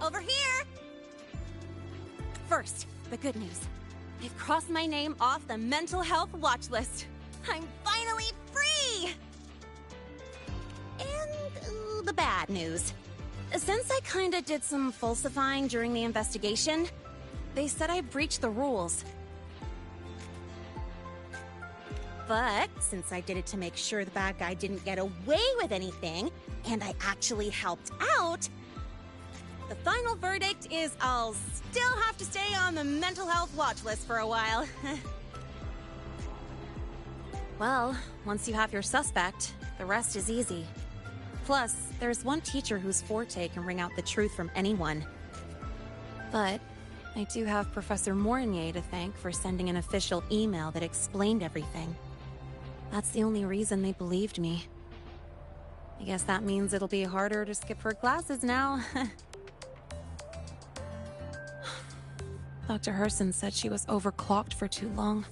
over here! First, the good news. They've crossed my name off the mental health watch list. I'm finally free! And the bad news. Since I kinda did some falsifying during the investigation, they said I breached the rules. But since I did it to make sure the bad guy didn't get away with anything, and I actually helped out, the final verdict is I'll still have to stay on the mental health watch list for a while. Well, once you have your suspect, the rest is easy. Plus, there's one teacher whose forte can wring out the truth from anyone. But I do have Professor Mornier to thank for sending an official email that explained everything. That's the only reason they believed me. I guess that means it'll be harder to skip her classes now. Dr. Herson said she was overclocked for too long.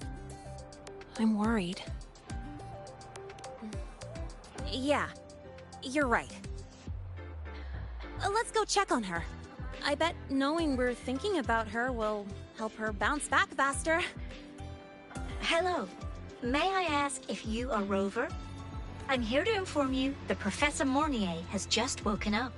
I'm worried. Yeah, you're right. Let's go check on her. I bet knowing we're thinking about her will help her bounce back faster. Hello. May I ask if you are Rover? I'm here to inform you that Professor Mornier has just woken up.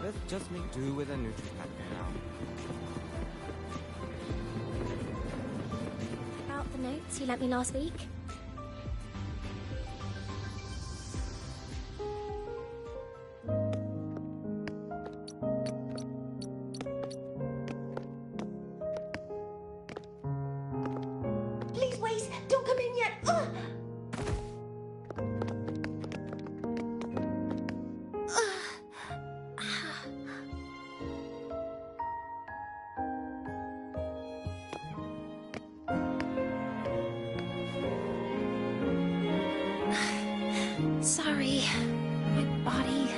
Let's just make do with a Nutri-Pack for now. About the notes you lent me last week? Please wait! Don't come in yet! Ugh! Sorry. My body...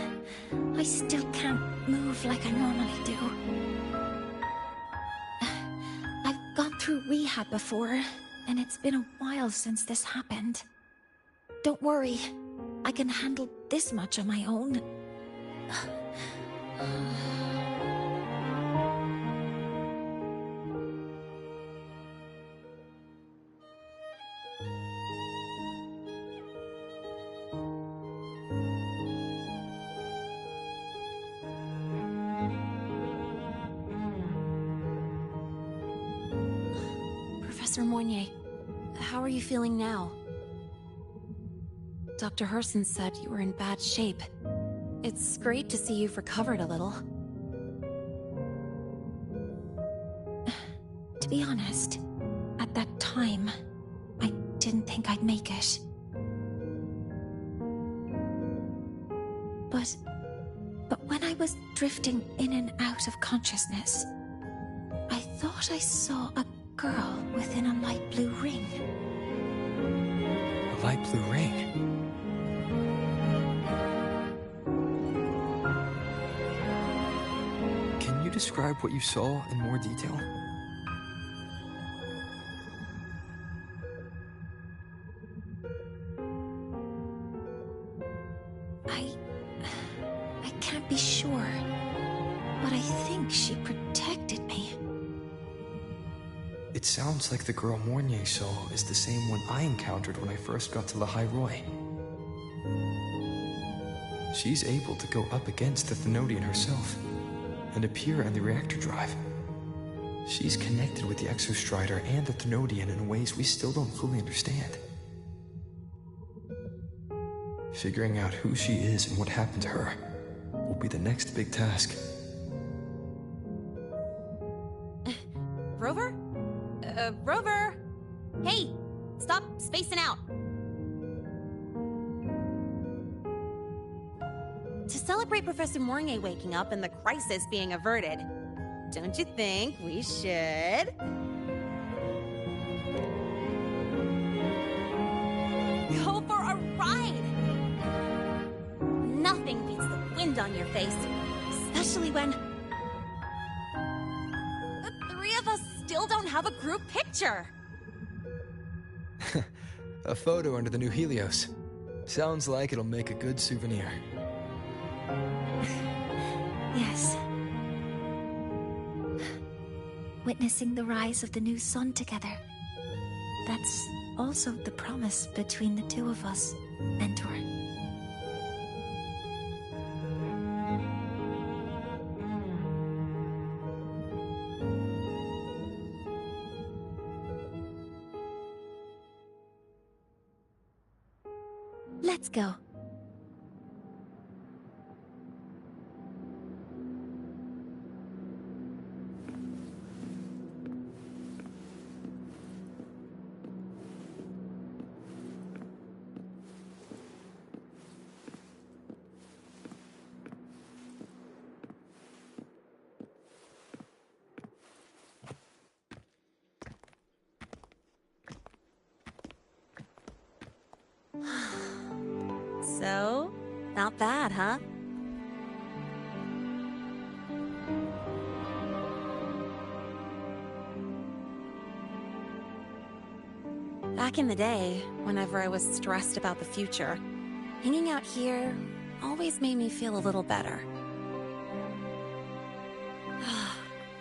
I still can't move like I normally do. I've gone through rehab before, and it's been a while since this happened. Don't worry. I can handle this much on my own. Professor Mornier, how are you feeling now? Dr. Herson said you were in bad shape. It's great to see you've recovered a little. To be honest, at that time, I didn't think I'd make it. But when I was drifting in and out of consciousness, I thought I saw a girl within a light blue ring. A light blue ring? Can you describe what you saw in more detail? I can't be sure, but I think she protected me. It sounds like the girl Mornier saw is the same one I encountered when I first got to Lahai Roy. She's able to go up against the Thenodian herself and appear in the reactor drive. She's connected with the Exostrider and the Thenodian in ways we still don't fully understand. Figuring out who she is and what happened to her will be the next big task. Rover? Rover! Hey! Stop spacing out! To celebrate Professor Mornier waking up and the crisis being averted, don't you think we should... go for a ride? ashamed on your face. Especially when... the three of us still don't have a group picture. A photo under the new Helios. Sounds like it'll make a good souvenir. Yes. Witnessing the rise of the new sun together. That's also the promise between the two of us, Mentor. Let's go. So, not bad, huh? Back in the day, whenever I was stressed about the future, hanging out here always made me feel a little better.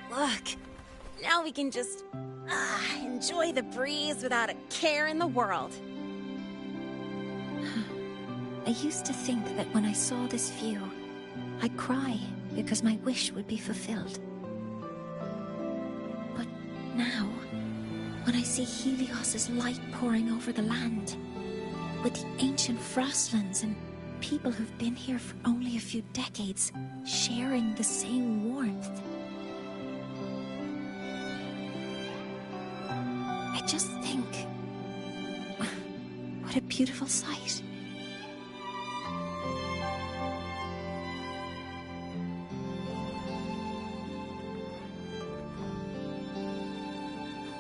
Look, now we can just enjoy the breeze without a care in the world. I used to think that when I saw this view, I'd cry because my wish would be fulfilled. But now, when I see Helios's light pouring over the land, with the ancient frostlands and people who've been here for only a few decades sharing the same warmth, I just think, what a beautiful sight.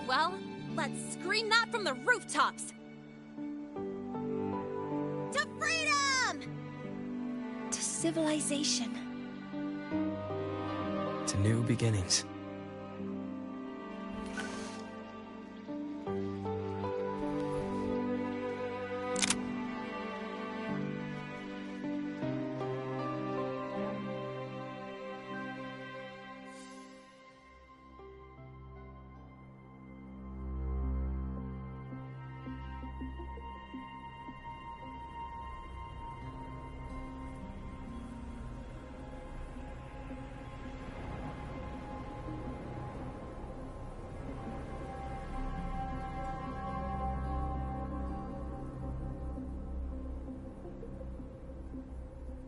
Well, let's scream that from the rooftops! To freedom! To civilization. To new beginnings.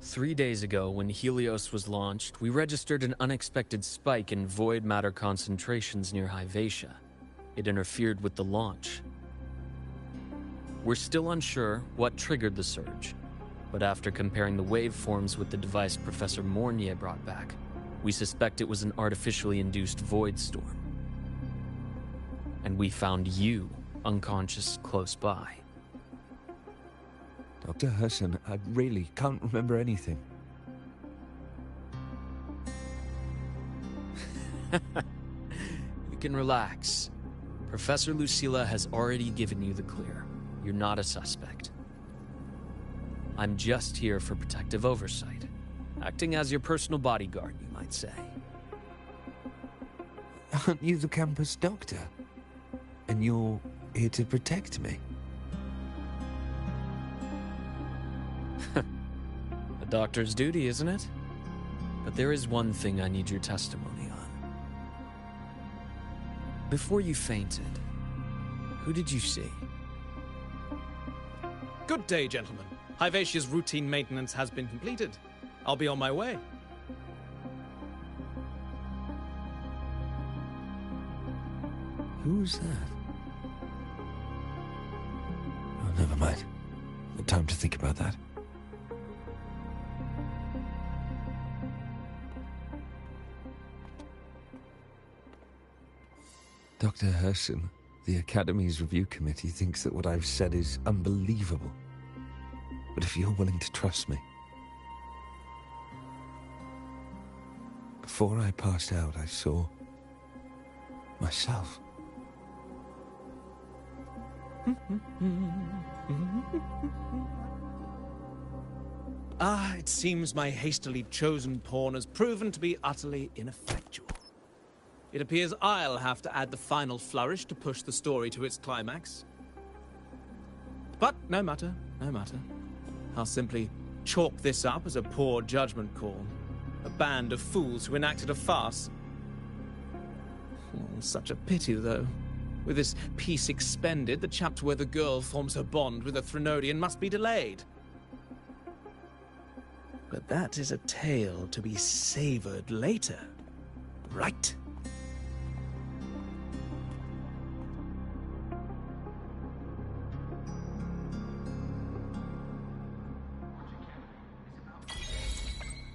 Three days ago, when Helios was launched, we registered an unexpected spike in void matter concentrations near Hyvatia. It interfered with the launch. We're still unsure what triggered the surge, but after comparing the waveforms with the device Professor Mornier brought back, we suspect it was an artificially induced void storm. And we found you unconscious close by. Dr. Herson, I really can't remember anything. You can relax. Professor Lucilla has already given you the clear. You're not a suspect. I'm just here for protective oversight. Acting as your personal bodyguard, you might say. Aren't you the campus doctor? And you're here to protect me? A doctor's duty, isn't it? But there is one thing I need your testimony on. Before you fainted, who did you see? Good day, gentlemen. Hyvatia's routine maintenance has been completed. I'll be on my way. Who's that? Oh, never mind. No time to think about that. Dr. Herson, the Academy's review committee thinks that what I've said is unbelievable. But if you're willing to trust me... Before I passed out, I saw myself. It seems my hastily chosen pawn has proven to be utterly ineffectual. It appears I'll have to add the final flourish to push the story to its climax. But no matter, no matter. I'll simply chalk this up as a poor judgment call. A band of fools who enacted a farce. Oh, such a pity, though. With this piece expended, the chapter where the girl forms her bond with a Threnodian must be delayed. But that is a tale to be savored later, right?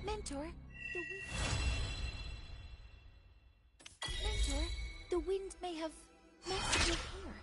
Mentor, the wind may have messed with here.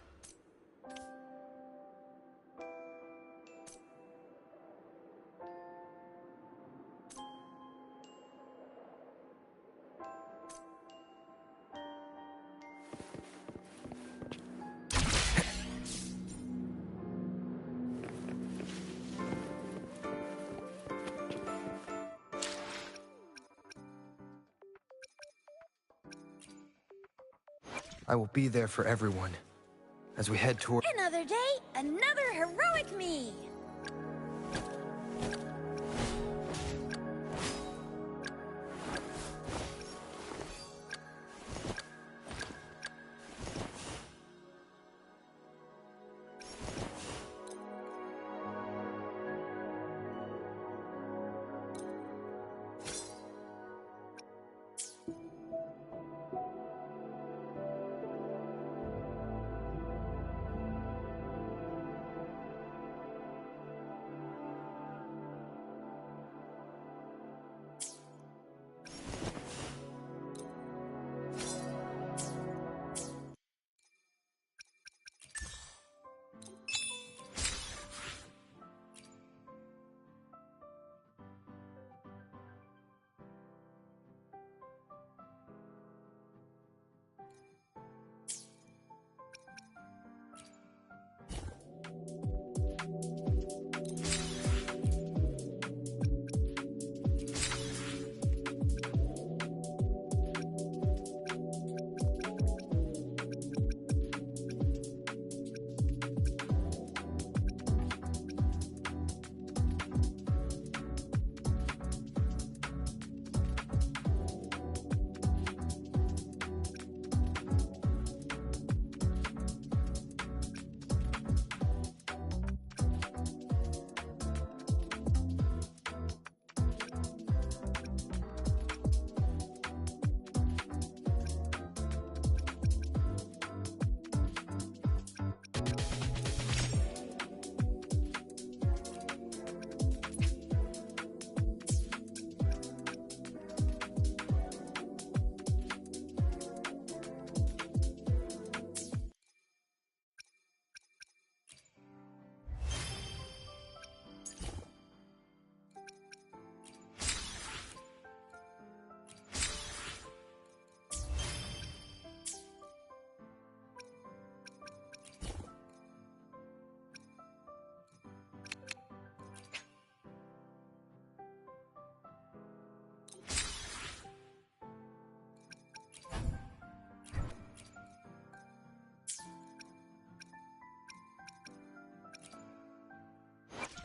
I will be there for everyone as we head toward... Another day, another heroic me!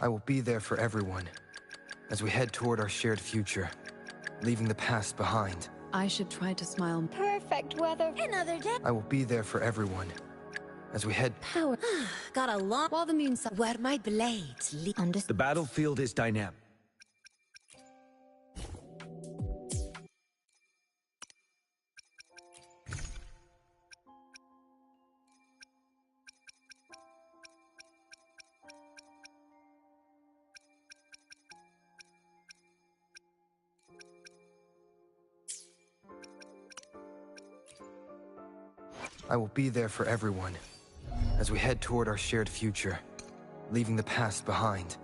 I will be there for everyone as we head toward our shared future, leaving the past behind. I should try to smile. Perfect weather. Another day. I will be there for everyone as we head... Power. Got a long... While the moon... Where my blades lead. The battlefield is dynamic. I will be there for everyone as we head toward our shared future, leaving the past behind.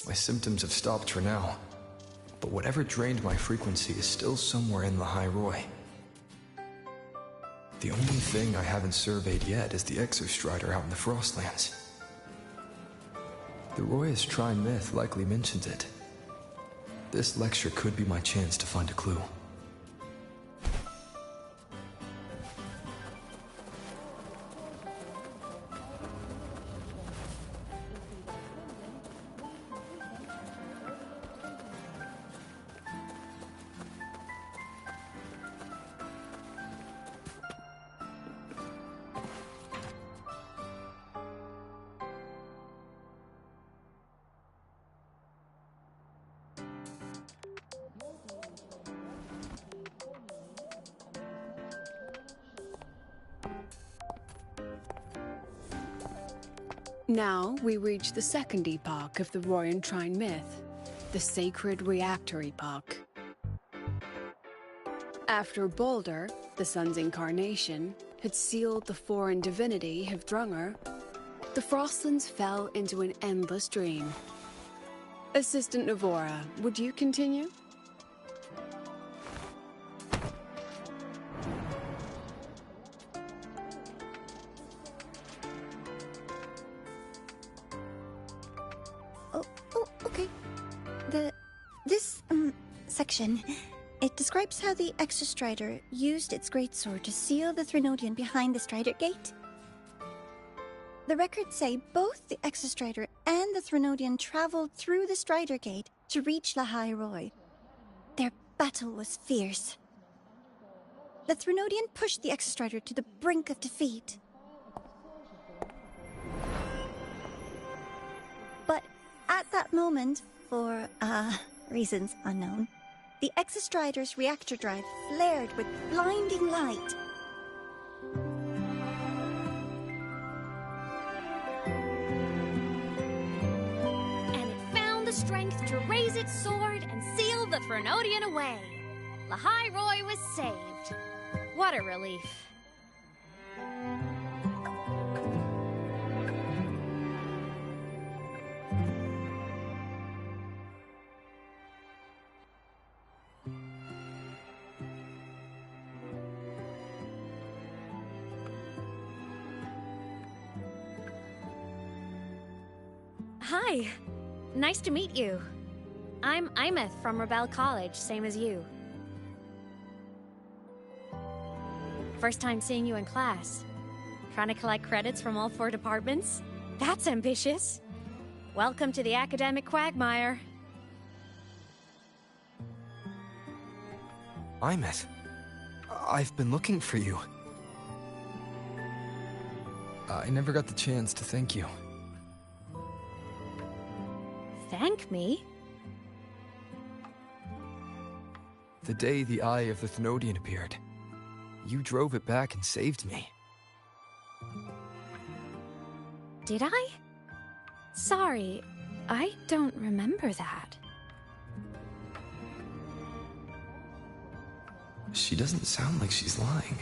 My symptoms have stopped for now, but whatever drained my frequency is still somewhere in the High Roy. The only thing I haven't surveyed yet is the Exostrider out in the Frostlands. The Roy's Trine myth likely mentions it. This lecture could be my chance to find a clue. Now we reach the second epoch of the Royan Trine myth, the Sacred Reactor Epoch. After Baldur, the sun's incarnation, had sealed the foreign divinity Hivdrungr, the Frostlands fell into an endless dream. Assistant Navora, would you continue? Okay. This section, it describes how the Exostrider used its greatsword to seal the Threnodian behind the Strider Gate. The records say both the Exostrider and the Threnodian traveled through the Strider Gate to reach La High Roy. Their battle was fierce. The Threnodian pushed the Exostrider to the brink of defeat. But at that moment, for, reasons unknown, the Exostrider's reactor drive flared with blinding light. And it found the strength to raise its sword and seal the Threnodian away. La High Roy was saved. What a relief. Hi. Nice to meet you. I'm Imeth from Rebel College, same as you. First time seeing you in class. Trying to collect credits from all 4 departments? That's ambitious. Welcome to the academic quagmire. Imeth, I've been looking for you. I never got the chance to thank you. Thank me? The day the Eye of the Thenodian appeared, you drove it back and saved me. Did I? Sorry, I don't remember that. She doesn't sound like she's lying.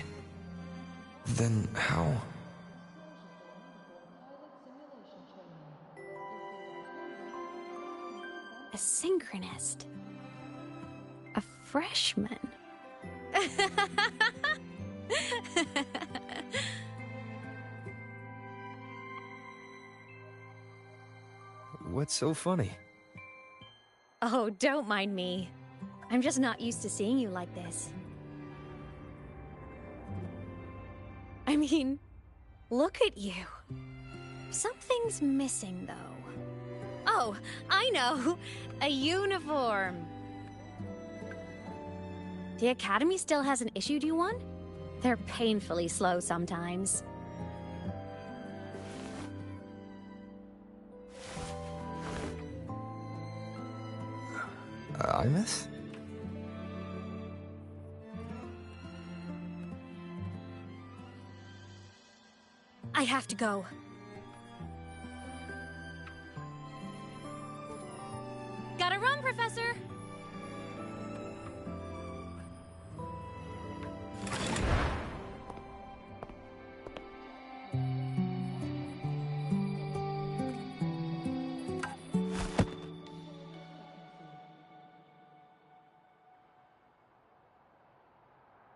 Then how? A synchronist. A freshman. What's so funny? Oh, don't mind me. I'm just not used to seeing you like this. I mean, look at you. Something's missing, though. Oh, I know! A uniform! The Academy still hasn't issued you one? They're painfully slow sometimes. Imeth? I have to go. Gotta run, Professor!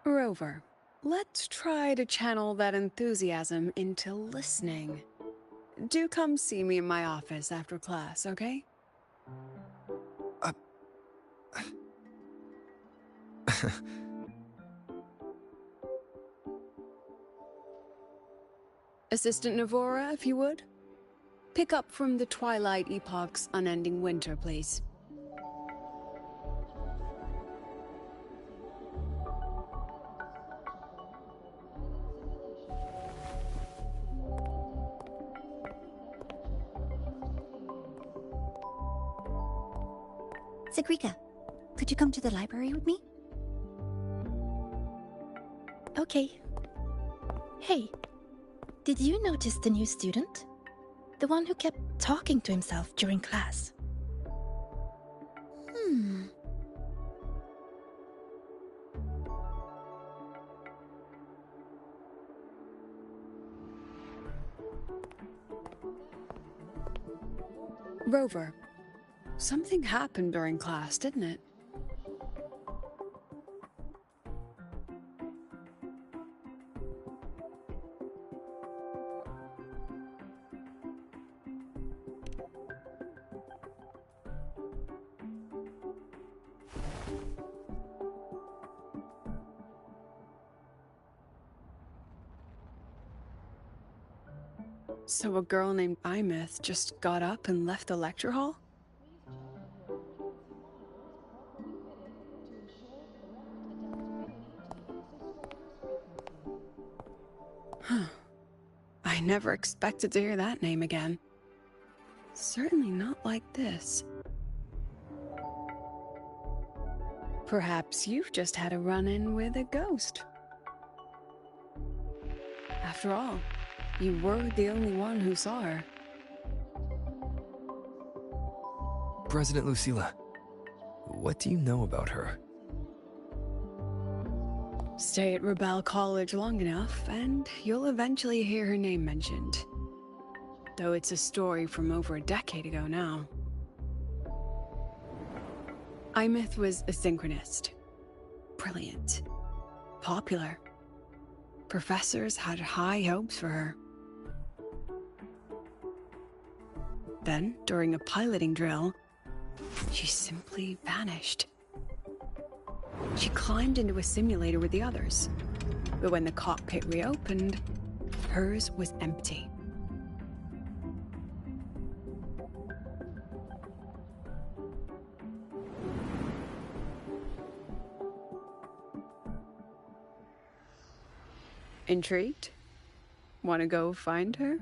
Rover, let's try to channel that enthusiasm into listening. Do come see me in my office after class, okay? Assistant Navora, if you would. Pick up from the Twilight Epoch's Unending Winter, please. Sigrika, could you come to the library with me? Okay. Hey, did you notice the new student? The one who kept talking to himself during class. Rover, something happened during class, didn't it? So a girl named Imeth just got up and left the lecture hall? Huh. I never expected to hear that name again. Certainly not like this. Perhaps you've just had a run-in with a ghost. After all, you were the only one who saw her. President Lucilla, what do you know about her? Stay at Rebel College long enough, and you'll eventually hear her name mentioned. Though it's a story from over a decade ago now. Imeth was a synchronist. Brilliant. Popular. Professors had high hopes for her. Then, during a piloting drill, she simply vanished. She climbed into a simulator with the others, but when the cockpit reopened, hers was empty. Intrigued? Want to go find her?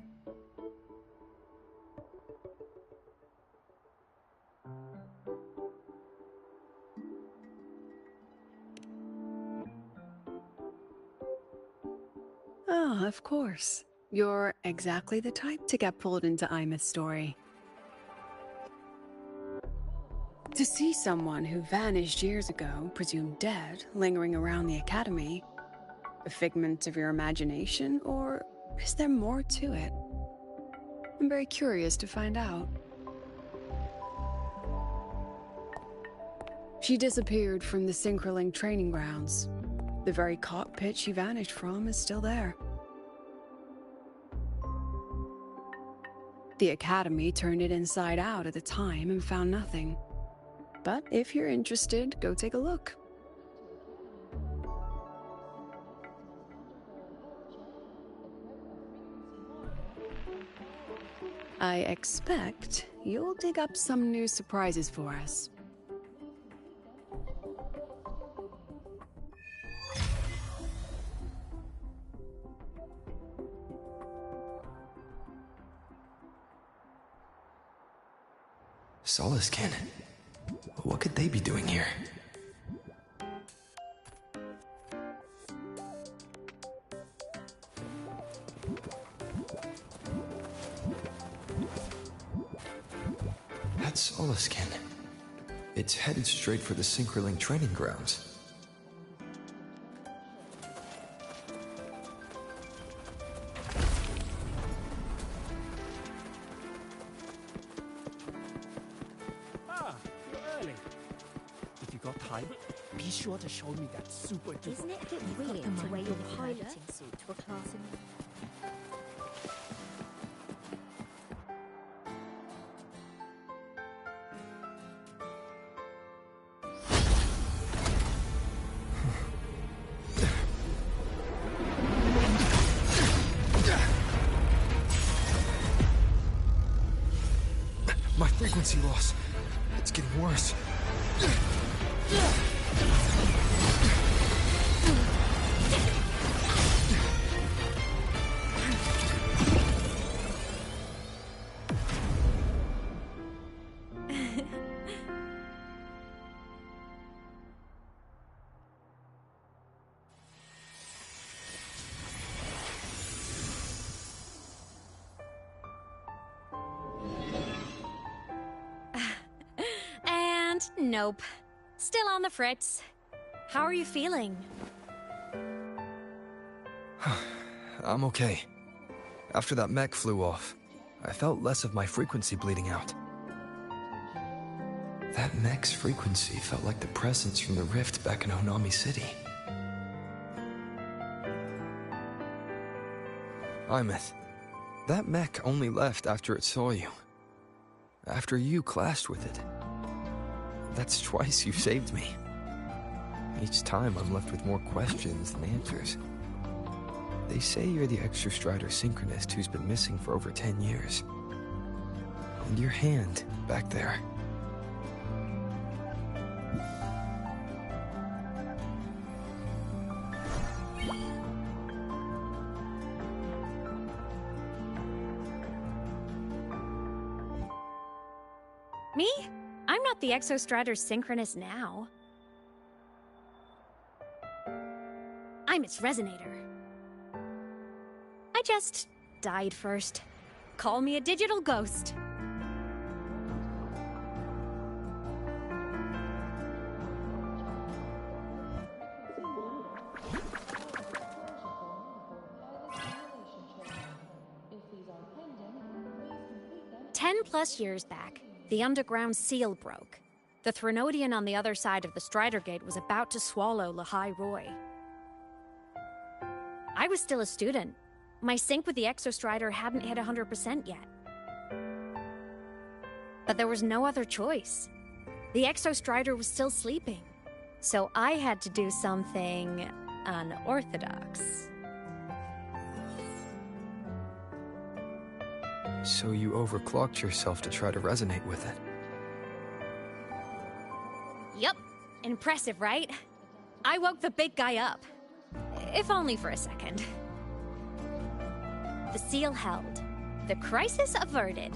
Oh, of course. You're exactly the type to get pulled into Imeth's story. To see someone who vanished years ago, presumed dead, lingering around the academy, a figment of your imagination, or is there more to it? I'm very curious to find out. She disappeared from the Synchroling training grounds. The very cockpit she vanished from is still there. The Academy turned it inside out at the time and found nothing. But if you're interested, go take a look. I expect you'll dig up some new surprises for us. Solaskin? What could they be doing here? That's Solaskin. It's headed straight for the Synchroling training grounds. You're early. If you got time, Be sure to show me that super duper. Isn't it a bit weird to wear your piloting suit to a class in... My frequency loss. It's getting worse. Nope. Still on the fritz. How are you feeling? I'm okay. After that mech flew off, I felt less of my frequency bleeding out. That mech's frequency felt like the presence from the rift back in Honami City. Imeth, that mech only left after it saw you. After you clashed with it. That's twice you've saved me. Each time I'm left with more questions than answers. They say you're the Exostrider synchronist who's been missing for over 10 years. And your hand, back there. Me? I'm not the Exostrider synchronist now. I'm its resonator. I just died first. Call me a digital ghost. +10 years back, the underground seal broke. The Threnodian on the other side of the Strider Gate was about to swallow Lahai Roy. I was still a student. My sync with the Exostrider hadn't hit 100% yet. But there was no other choice. The Exostrider was still sleeping. So I had to do something unorthodox. So you overclocked yourself to try to resonate with it. Yup. Impressive, right? I woke the big guy up. If only for a second. The seal held. The crisis averted.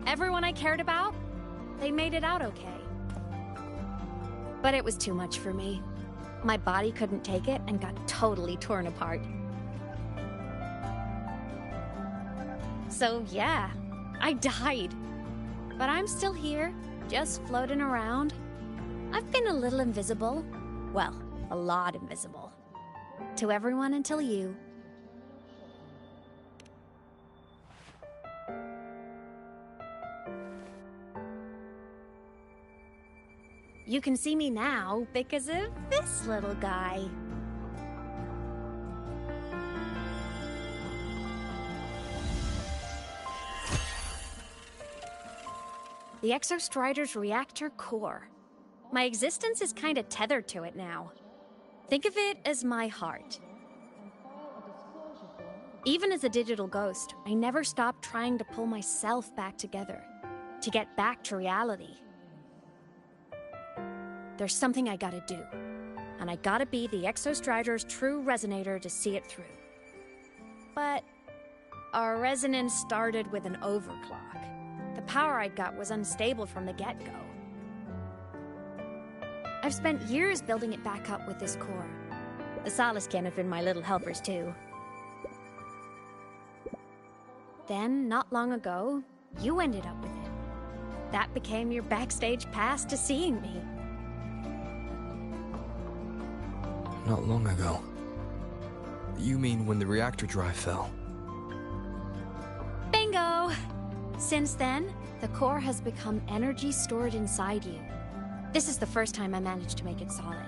Everyone I cared about, they made it out okay. But it was too much for me. My body couldn't take it and got totally torn apart. So yeah, I died. But I'm still here, just floating around. I've been a little invisible. Well, a lot invisible. To everyone until you. You can see me now because of this little guy. The Exostrider's reactor core. My existence is kinda tethered to it now. Think of it as my heart. Even as a digital ghost, I never stopped trying to pull myself back together, to get back to reality. There's something I gotta do, and I gotta be the Exostrider's true resonator to see it through. But our resonance started with an overclock. The power I got was unstable from the get-go. I've spent years building it back up with this core. The Soliskin have been my little helpers too. Then, not long ago, you ended up with it. That became your backstage pass to seeing me. Not long ago. You mean when the reactor drive fell? Bingo! Since then, the core has become energy stored inside you. This is the first time I managed to make it solid.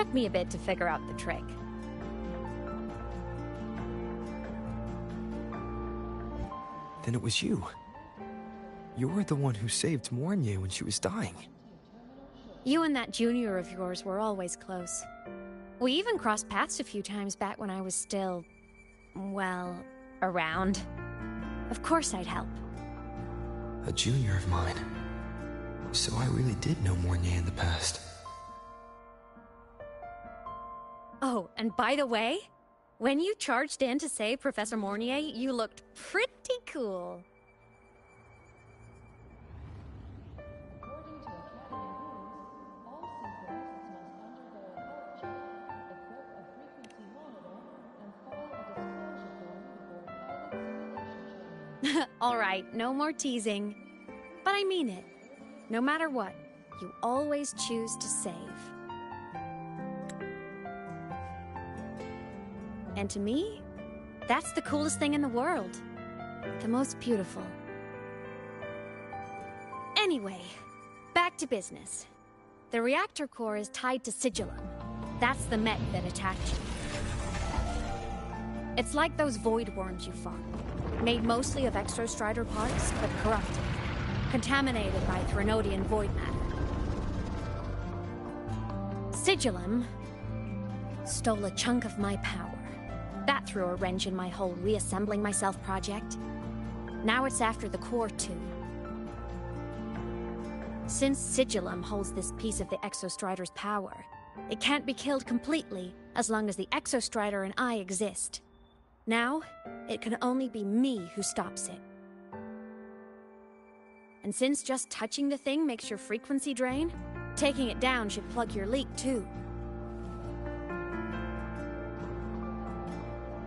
Took me a bit to figure out the trick. Then it was you. You were the one who saved Mornier when she was dying. You and that junior of yours were always close. We even crossed paths a few times back when I was still, well, around. Of course I'd help. A junior of mine. So I really did know Mornier in the past. Oh, and by the way, when you charged in to save Professor Mornier, you looked pretty cool. All right, no more teasing. But I mean it. No matter what, you always choose to save. And to me, that's the coolest thing in the world. The most beautiful. Anyway, back to business. The reactor core is tied to Sigillum. That's the mech that attacked you. It's like those void worms you fought. Made mostly of Exostrider parts, but corrupted. Contaminated by Threnodian void matter. Sigillum stole a chunk of my power. That threw a wrench in my whole reassembling myself project. Now it's after the core too. Since Sigillum holds this piece of the Exostrider's power, it can't be killed completely as long as the Exostrider and I exist. Now, it can only be me who stops it. And since just touching the thing makes your frequency drain, taking it down should plug your leak too.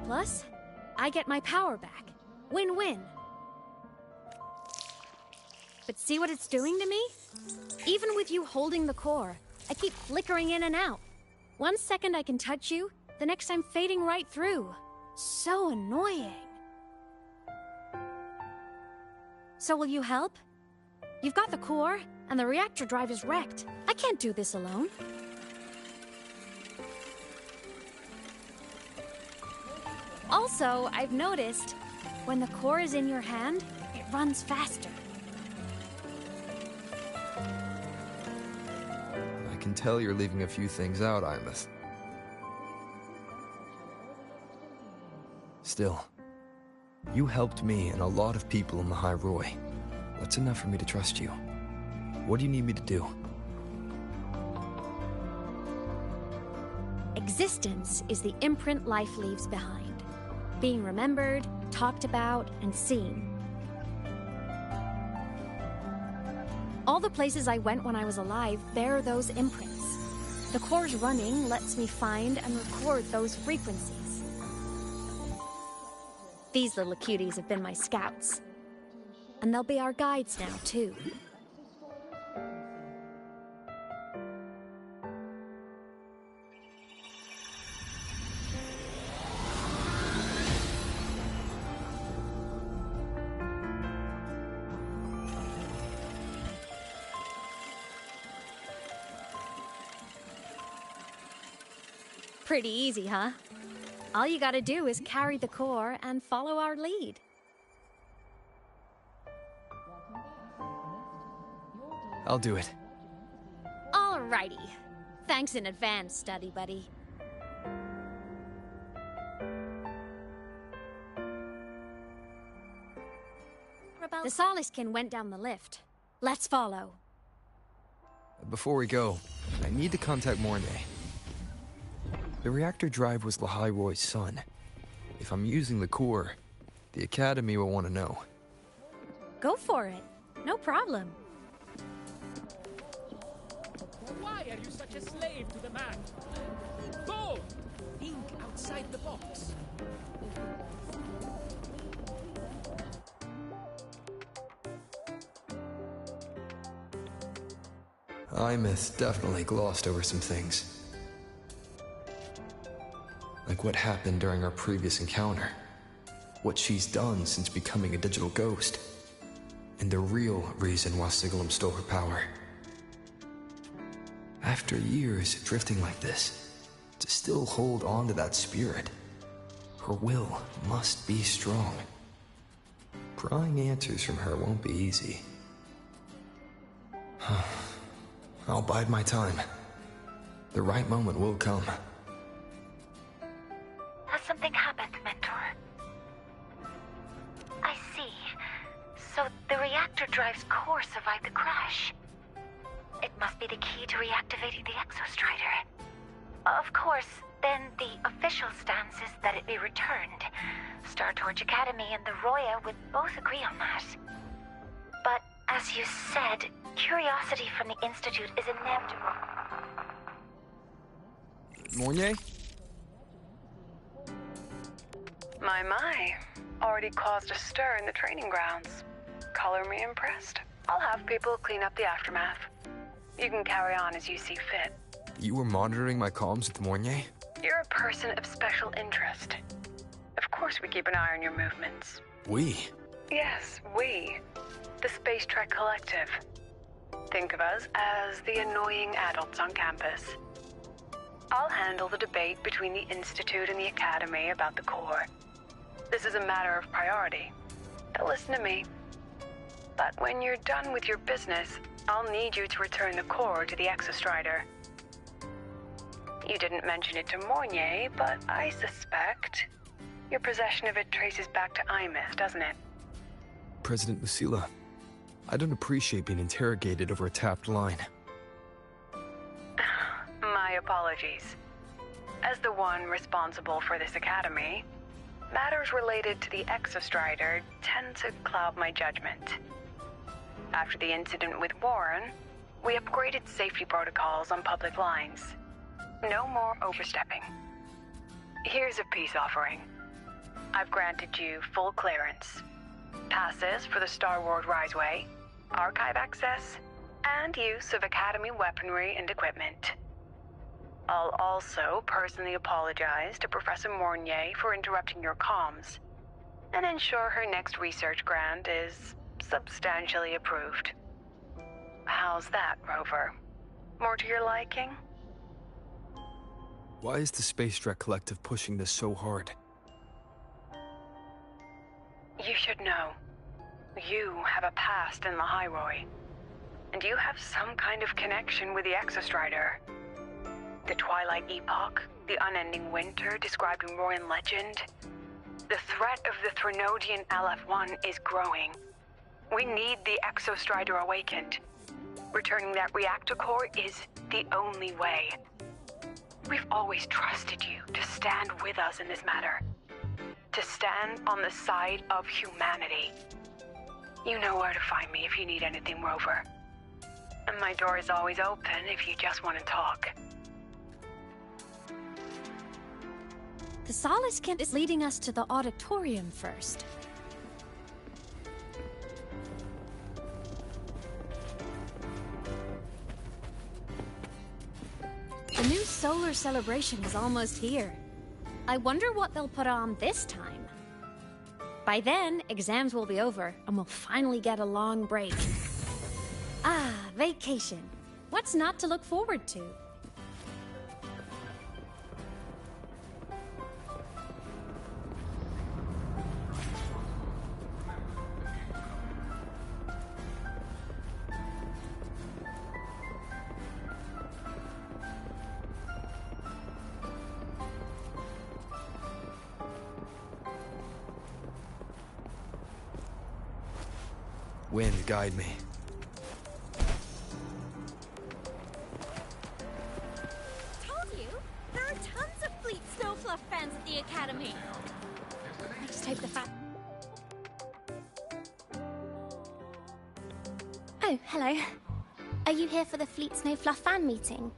Plus, I get my power back. Win-win. But see what it's doing to me? Even with you holding the core, I keep flickering in and out. 1 second I can touch you, the next I'm fading right through. So annoying. So will you help? You've got the core, and the reactor drive is wrecked. I can't do this alone. Also, I've noticed, when the core is in your hand, it runs faster. I can tell you're leaving a few things out, Imeth. Still, you helped me and a lot of people in the High Roy. That's enough for me to trust you. What do you need me to do? Existence is the imprint life leaves behind. Being remembered, talked about, and seen. All the places I went when I was alive bear those imprints. The core's running lets me find and record those frequencies. These little cuties have been my scouts. And they'll be our guides now, too. Pretty easy, huh? All you gotta do is carry the core and follow our lead. I'll do it. Alrighty. Thanks in advance, study buddy. The Soliskin went down the lift. Let's follow. Before we go, I need to contact Mornier. The reactor drive was Lahai Roy's son. If I'm using the core, the Academy will want to know. Go for it. No problem. Why are you such a slave to the man? Go! Think outside the box. Imeth definitely glossed over some things. Like what happened during our previous encounter. What she's done since becoming a digital ghost. And the real reason why Sigillum stole her power. After years drifting like this, to still hold on to that spirit. Her will must be strong. Prying answers from her won't be easy. I'll bide my time. The right moment will come. Has something happened, Mentor? I see. So the reactor drive's core survived the crash. It must be the key to reactivating the Exostrider. Of course, then the official stance is that it be returned. Startorch Academy and the Roya would both agree on that. But, as you said, curiosity from the Institute is inevitable. Mornier? My. Already caused a stir in the training grounds. Color me impressed. I'll have people clean up the aftermath. You can carry on as you see fit. You were monitoring my comms with Mornier? You're a person of special interest. Of course we keep an eye on your movements. We? Yes, we. The Space Trek Collective. Think of us as the annoying adults on campus. I'll handle the debate between the Institute and the Academy about the core. This is a matter of priority. Now listen to me. But when you're done with your business, I'll need you to return the core to the Exostrider. You didn't mention it to Mornier, but I suspect your possession of it traces back to Imus, doesn't it? President Lucilla, I don't appreciate being interrogated over a tapped line. My apologies. As the one responsible for this academy, matters related to the Exostrider tend to cloud my judgment. After the incident with Warren, we upgraded safety protocols on public lines. No more overstepping. Here's a peace offering. I've granted you full clearance. Passes for the Star Wars Riseway, archive access, and use of Academy weaponry and equipment. I'll also personally apologize to Professor Mornier for interrupting your comms, and ensure her next research grant is substantially approved. How's that, Rover? More to your liking? Why is the Space Trek Collective pushing this so hard? You should know. You have a past in the Hyroi, and you have some kind of connection with the Exostrider. The Twilight Epoch, the unending winter described in Royan legend. The threat of the Threnodian LF-1 is growing. We need the Exostrider awakened. Returning that reactor core is the only way. We've always trusted you to stand with us in this matter. To stand on the side of humanity. You know where to find me if you need anything, Rover. And my door is always open if you just want to talk. The Solace Kent is leading us to the auditorium first. The new solar celebration is almost here. I wonder what they'll put on this time. By then, exams will be over, and we'll finally get a long break. Ah, vacation. What's not to look forward to? Wind, guide me. Told you! There are tons of Fleet Snowfluff fans at the Academy! I just hope the fact... Oh, hello. Are you here for the Fleet Snowfluff fan meeting?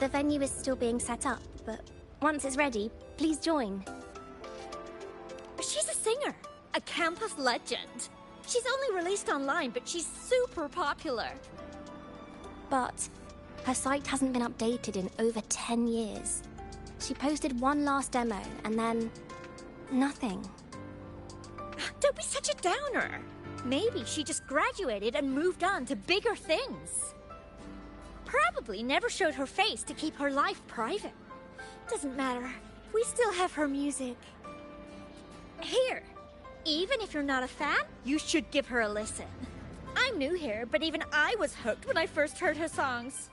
The venue is still being set up, but once it's ready, please join. She's a singer! A campus legend! She's only released online, but she's super popular. But her site hasn't been updated in over 10 years. She posted one last demo, and then... nothing. Don't be such a downer. Maybe she just graduated and moved on to bigger things. Probably never showed her face to keep her life private. doesn't matter. We still have her music. Here, even if you're not a fan, you should give her a listen. I'm new here, but even I was hooked when I first heard her songs.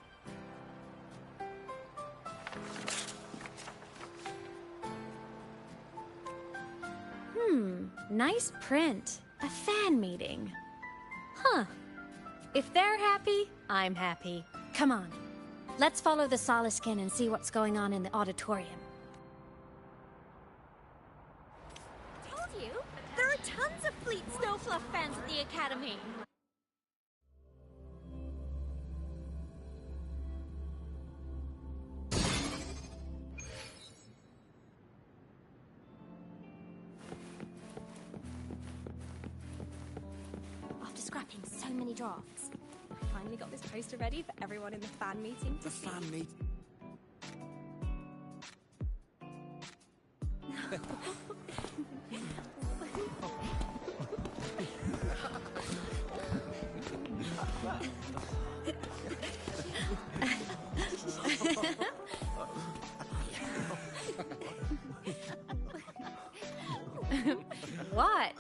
Nice print. A fan meeting. Huh. If they're happy, I'm happy. Come on. Let's follow the Soliskin and see what's going on in the auditorium. Told you, there are tons of Fleet Snowfluff fans at the Academy. After scrapping so many drafts, I finally got this poster ready for everyone in the fan meeting to see. Fan meet. What?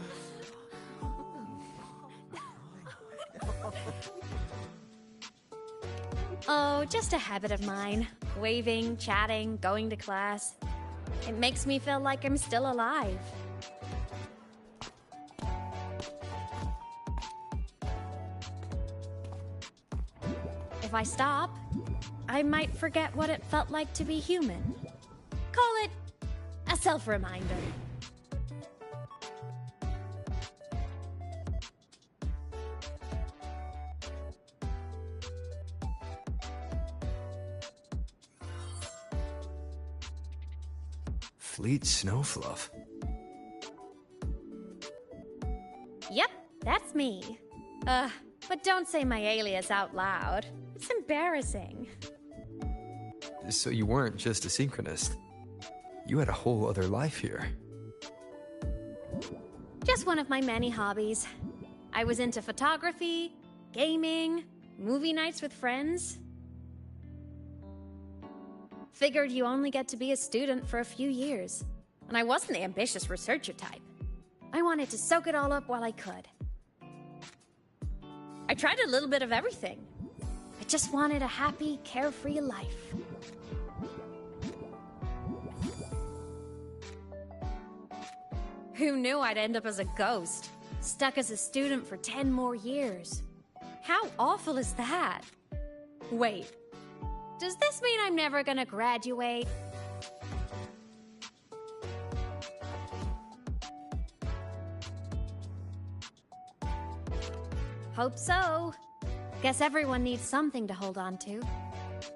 Oh, just a habit of mine. Waving, chatting, going to class. It makes me feel like I'm still alive. If I stop, I might forget what it felt like to be human. Call it a self-reminder. Fleet Snowfluff. Yep, that's me. But don't say my alias out loud. It's embarrassing. So you weren't just a synchronist. You had a whole other life here. Just one of my many hobbies. I was into photography, gaming, movie nights with friends. Figured you only get to be a student for a few years. And I wasn't the ambitious researcher type. I wanted to soak it all up while I could. I tried a little bit of everything. I just wanted a happy, carefree life. Who knew I'd end up as a ghost, stuck as a student for 10 more years? How awful is that? Wait, does this mean I'm never gonna graduate? Hope so. Guess everyone needs something to hold on to.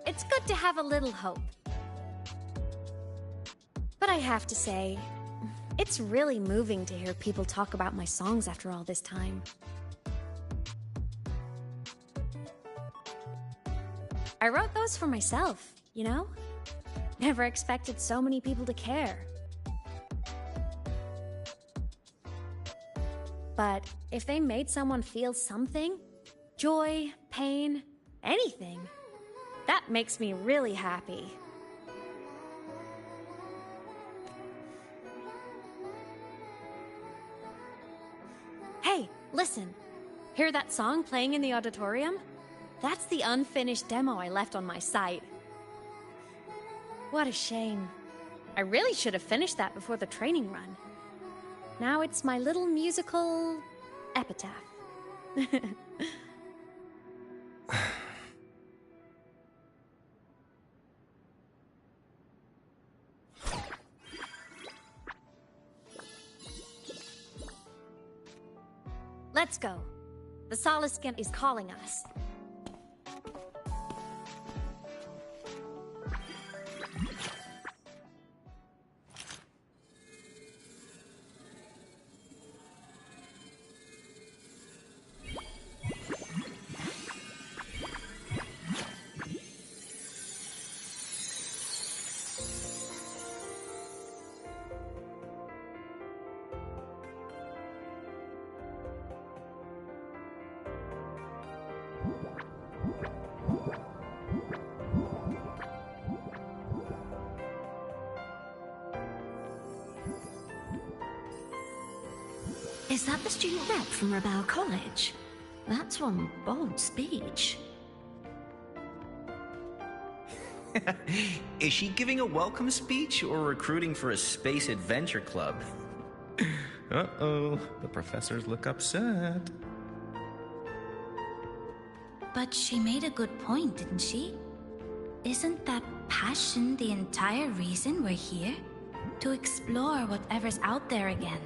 It's good to have a little hope. But I have to say, it's really moving to hear people talk about my songs after all this time. I wrote those for myself, you know? Never expected so many people to care. But if they made someone feel something, joy, pain, anything, that makes me really happy. Hey, listen. Hear that song playing in the auditorium? That's the unfinished demo I left on my site. What a shame. I really should have finished that before the training run. Now it's my little musical epitaph. Let's go. The Soliskin is calling us. Is that the student rep from Rebel College? That's one bold speech. Is she giving a welcome speech or recruiting for a space adventure club? Uh-oh, the professors look upset. But she made a good point, didn't she? Isn't that passion the entire reason we're here? To explore whatever's out there again.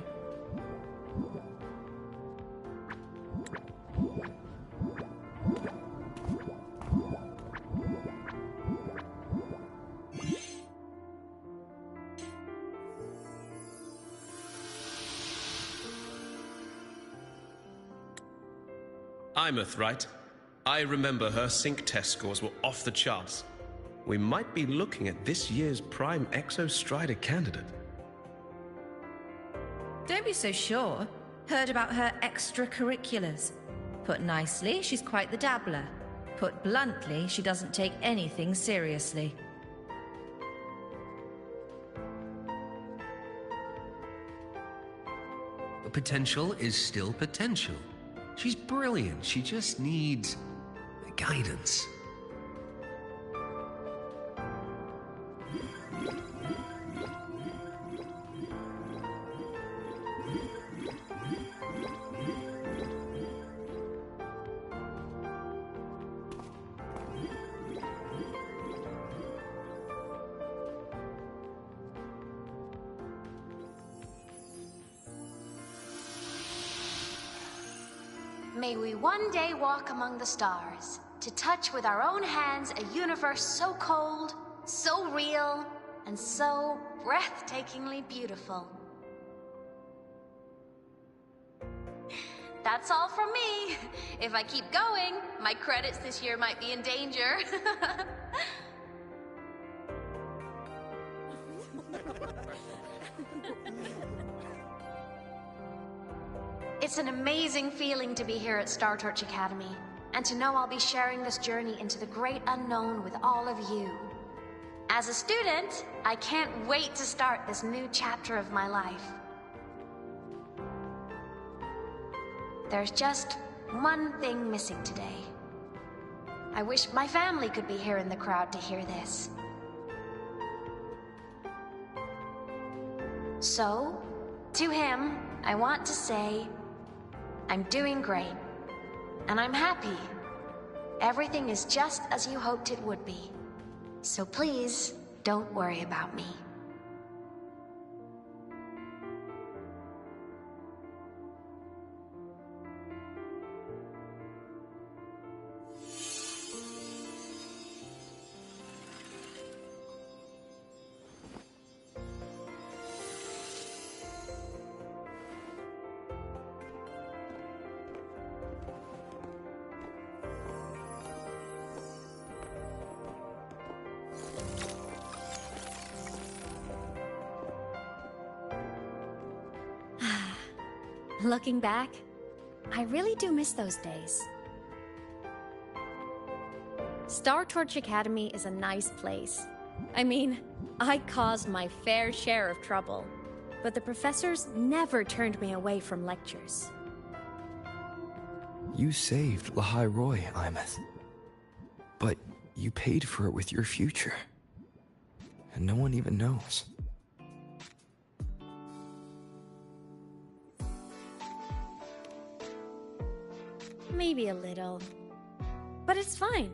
Imeth, right? I remember her sync test scores were off the charts. We might be looking at this year's prime Exo Strider candidate. Don't be so sure. Heard about her extracurriculars. Put nicely, she's quite the dabbler. Put bluntly, she doesn't take anything seriously. Potential is still potential. She's brilliant. She just needs guidance. May we one day walk among the stars, to touch with our own hands a universe so cold, so real, and so breathtakingly beautiful. That's all from me. If I keep going, my credits this year might be in danger. It's an amazing feeling to be here at Star Torch Academy, and to know I'll be sharing this journey into the great unknown with all of you. As a student, I can't wait to start this new chapter of my life. There's just one thing missing today. I wish my family could be here in the crowd to hear this. So, to him, I want to say, I'm doing great, and I'm happy. Everything is just as you hoped it would be. So please, don't worry about me. Looking back, I really do miss those days. Star Torch Academy is a nice place. I mean, I caused my fair share of trouble, but the professors never turned me away from lectures. You saved Lahai Roy, Imeth. But you paid for it with your future. And no one even knows. Maybe a little. But it's fine.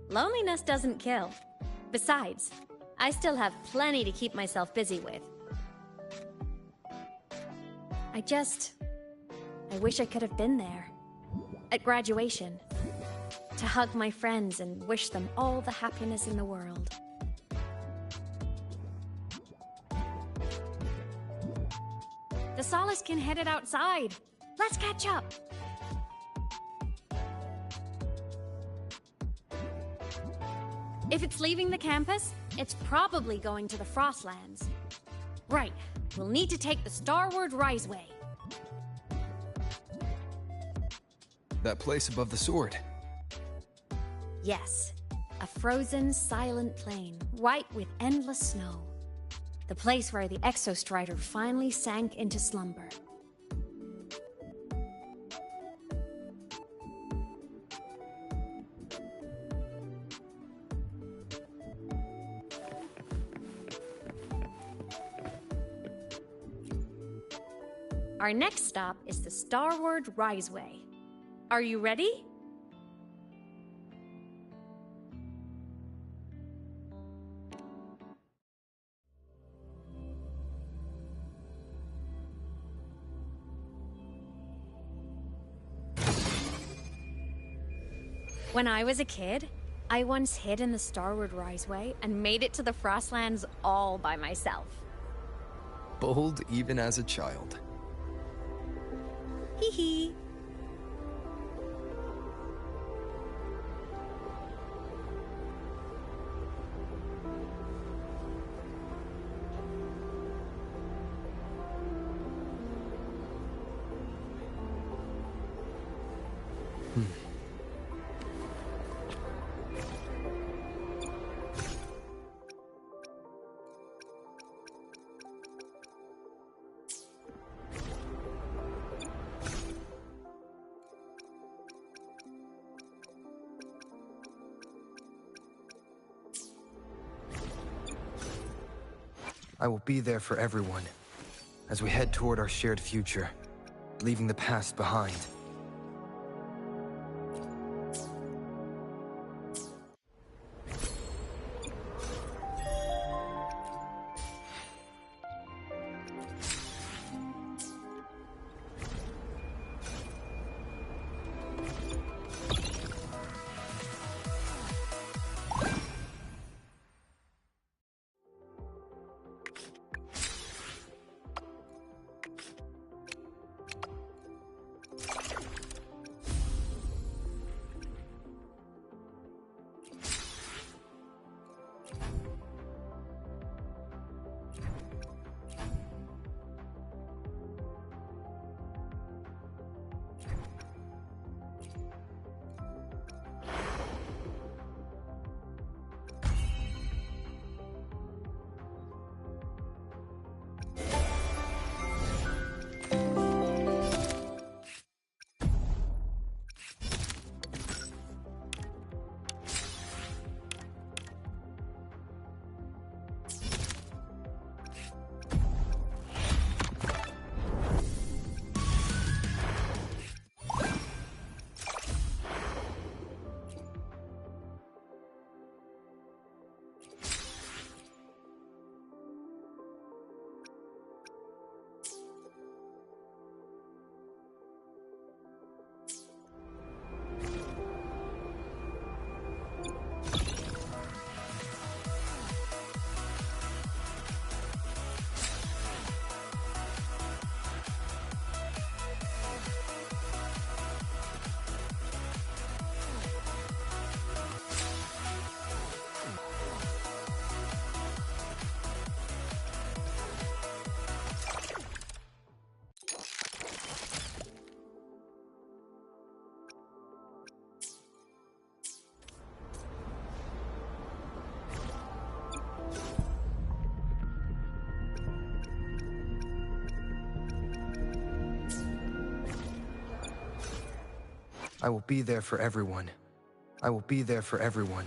Loneliness doesn't kill. Besides, I still have plenty to keep myself busy with. I wish I could have been there. At graduation. To hug my friends and wish them all the happiness in the world. The Solace can headed outside. Let's catch up. If it's leaving the campus, it's probably going to the Frostlands. Right, we'll need to take the Starward Riseway. That place above the sword. Yes, a frozen, silent plain, white with endless snow. The place where the Exostrider finally sank into slumber. Our next stop is the Starward Riseway. Are you ready? When I was a kid, I once hid in the Starward Riseway and made it to the Frostlands all by myself. Bold even as a child. Hee hee. I will be there for everyone as we head toward our shared future, leaving the past behind. I will be there for everyone. I will be there for everyone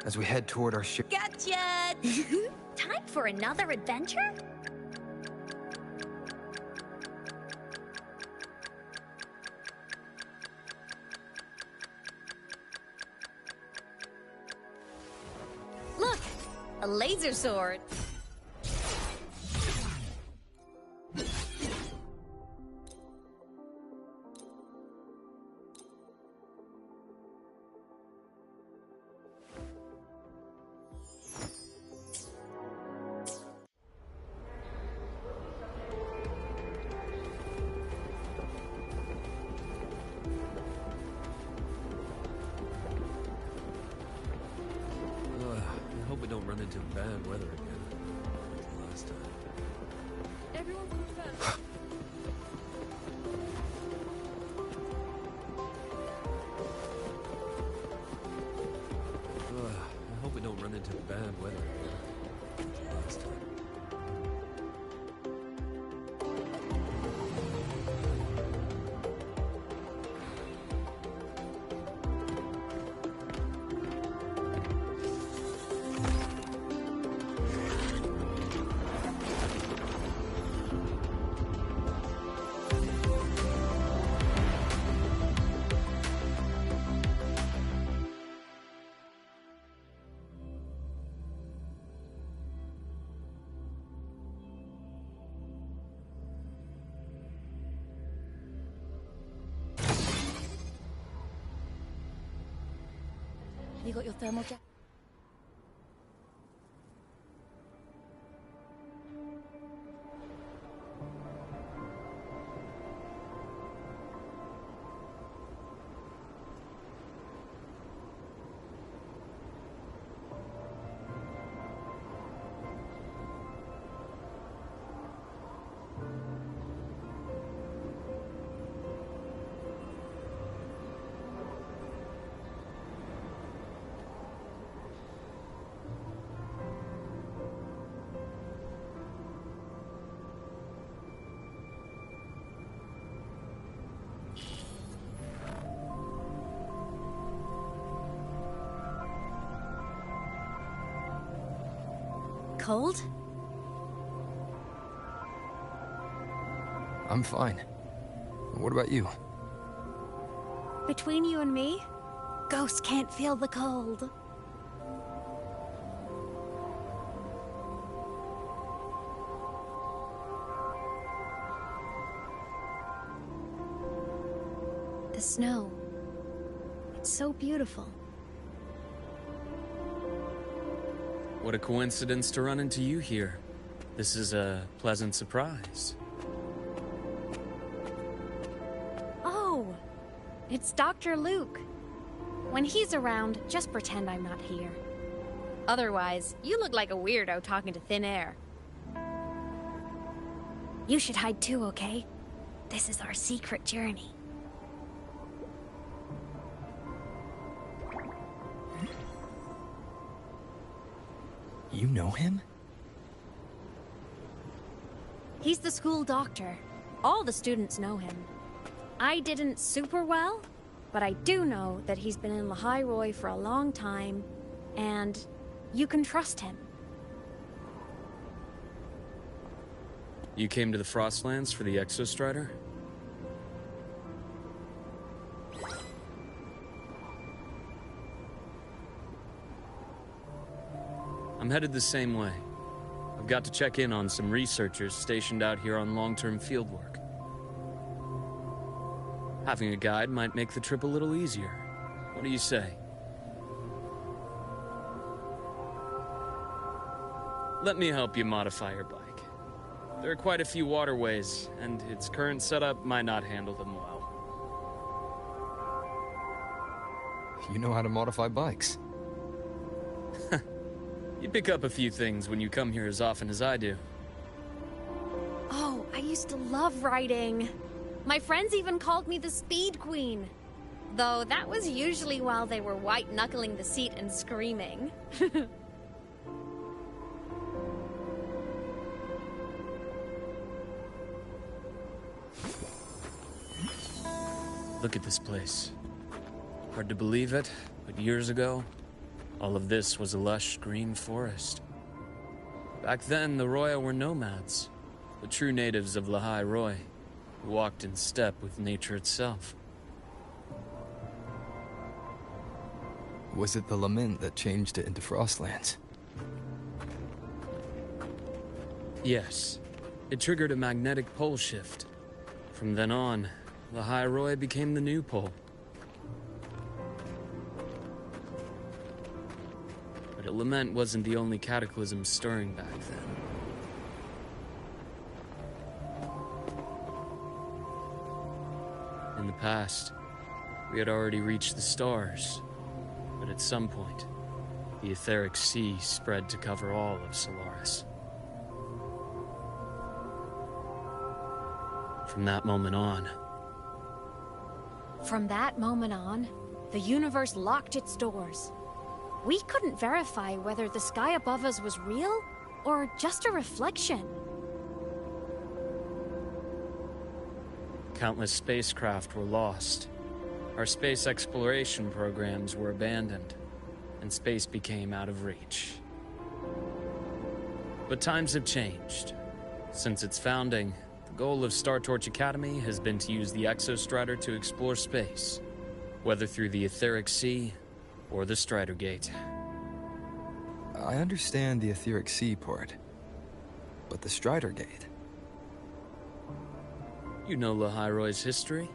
as we head toward our shared... Gotcha! Time for another adventure? Look! A laser sword! I hope we don't run into bad weather again. Like last time. Everyone come to bed. I hope we don't run into bad weather again. Like last time. You got your thermal jacket? Cold? I'm fine. What about you? Between you and me, ghosts can't feel the cold. The snow. It's so beautiful. What a coincidence to run into you here. This is a pleasant surprise. Oh, it's Dr. Luke. When he's around, just pretend I'm not here. Otherwise, you look like a weirdo talking to thin air. You should hide too, okay? This is our secret journey. You know him? He's the school doctor. All the students know him. I didn't super well, but I do know that he's been in Lehigh Roy for a long time, and you can trust him. You came to the Frostlands for the Exostrider? I'm headed the same way. I've got to check in on some researchers stationed out here on long-term fieldwork. Having a guide might make the trip a little easier. What do you say? Let me help you modify your bike. There are quite a few waterways, and its current setup might not handle them well. You know how to modify bikes. You pick up a few things when you come here as often as I do. Oh, I used to love riding. My friends even called me the Speed Queen. Though that was usually while they were white-knuckling the seat and screaming. Look at this place. Hard to believe it, but years ago, all of this was a lush green forest. Back then, the Roya were nomads, the true natives of Lehigh Roy, who walked in step with nature itself. Was it the lament that changed it into Frostlands? Yes. It triggered a magnetic pole shift. From then on, Lehigh Roy became the new pole. But a lament wasn't the only cataclysm stirring back then. In the past, we had already reached the stars, but at some point, the etheric sea spread to cover all of Solaris. From that moment on, the universe locked its doors. We couldn't verify whether the sky above us was real or just a reflection. countless spacecraft were lost. Our space exploration programs were abandoned, and space became out of reach. But times have changed. Since its founding, the goal of Star Torch Academy has been to use the Exostrider to explore space, whether through the Etheric Sea or the Strider Gate. I understand the Etheric Sea part, but the Strider Gate? You know Lehigh Roy's history?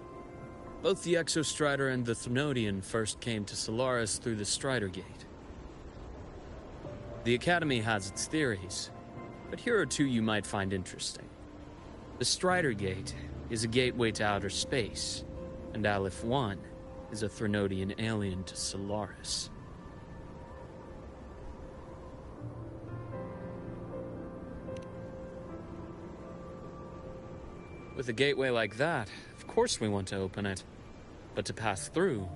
Both the Exostrider and the Thenodian first came to Solaris through the Strider Gate. The Academy has its theories, but here are two you might find interesting. The Strider Gate is a gateway to outer space, and Aleph 1 is a Thenodian alien to Solaris. With a gateway like that, of course we want to open it. But to pass through,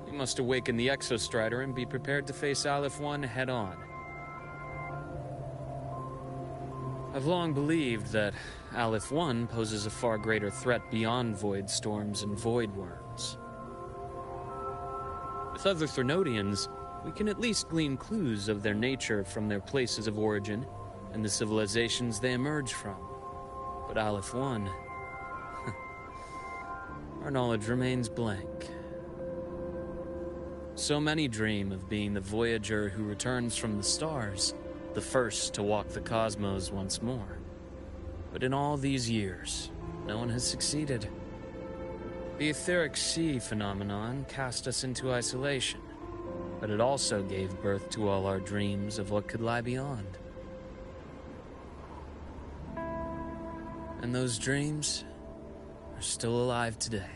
we must awaken the Exostrider and be prepared to face Aleph 1 head-on. I've long believed that Aleph 1 poses a far greater threat beyond void storms and void worms. With other Thenodians, we can at least glean clues of their nature from their places of origin and the civilizations they emerge from. But Aleph 1... our knowledge remains blank. So many dream of being the voyager who returns from the stars, the first to walk the cosmos once more. But in all these years, no one has succeeded. The etheric sea phenomenon cast us into isolation, but it also gave birth to all our dreams of what could lie beyond. And those dreams are still alive today.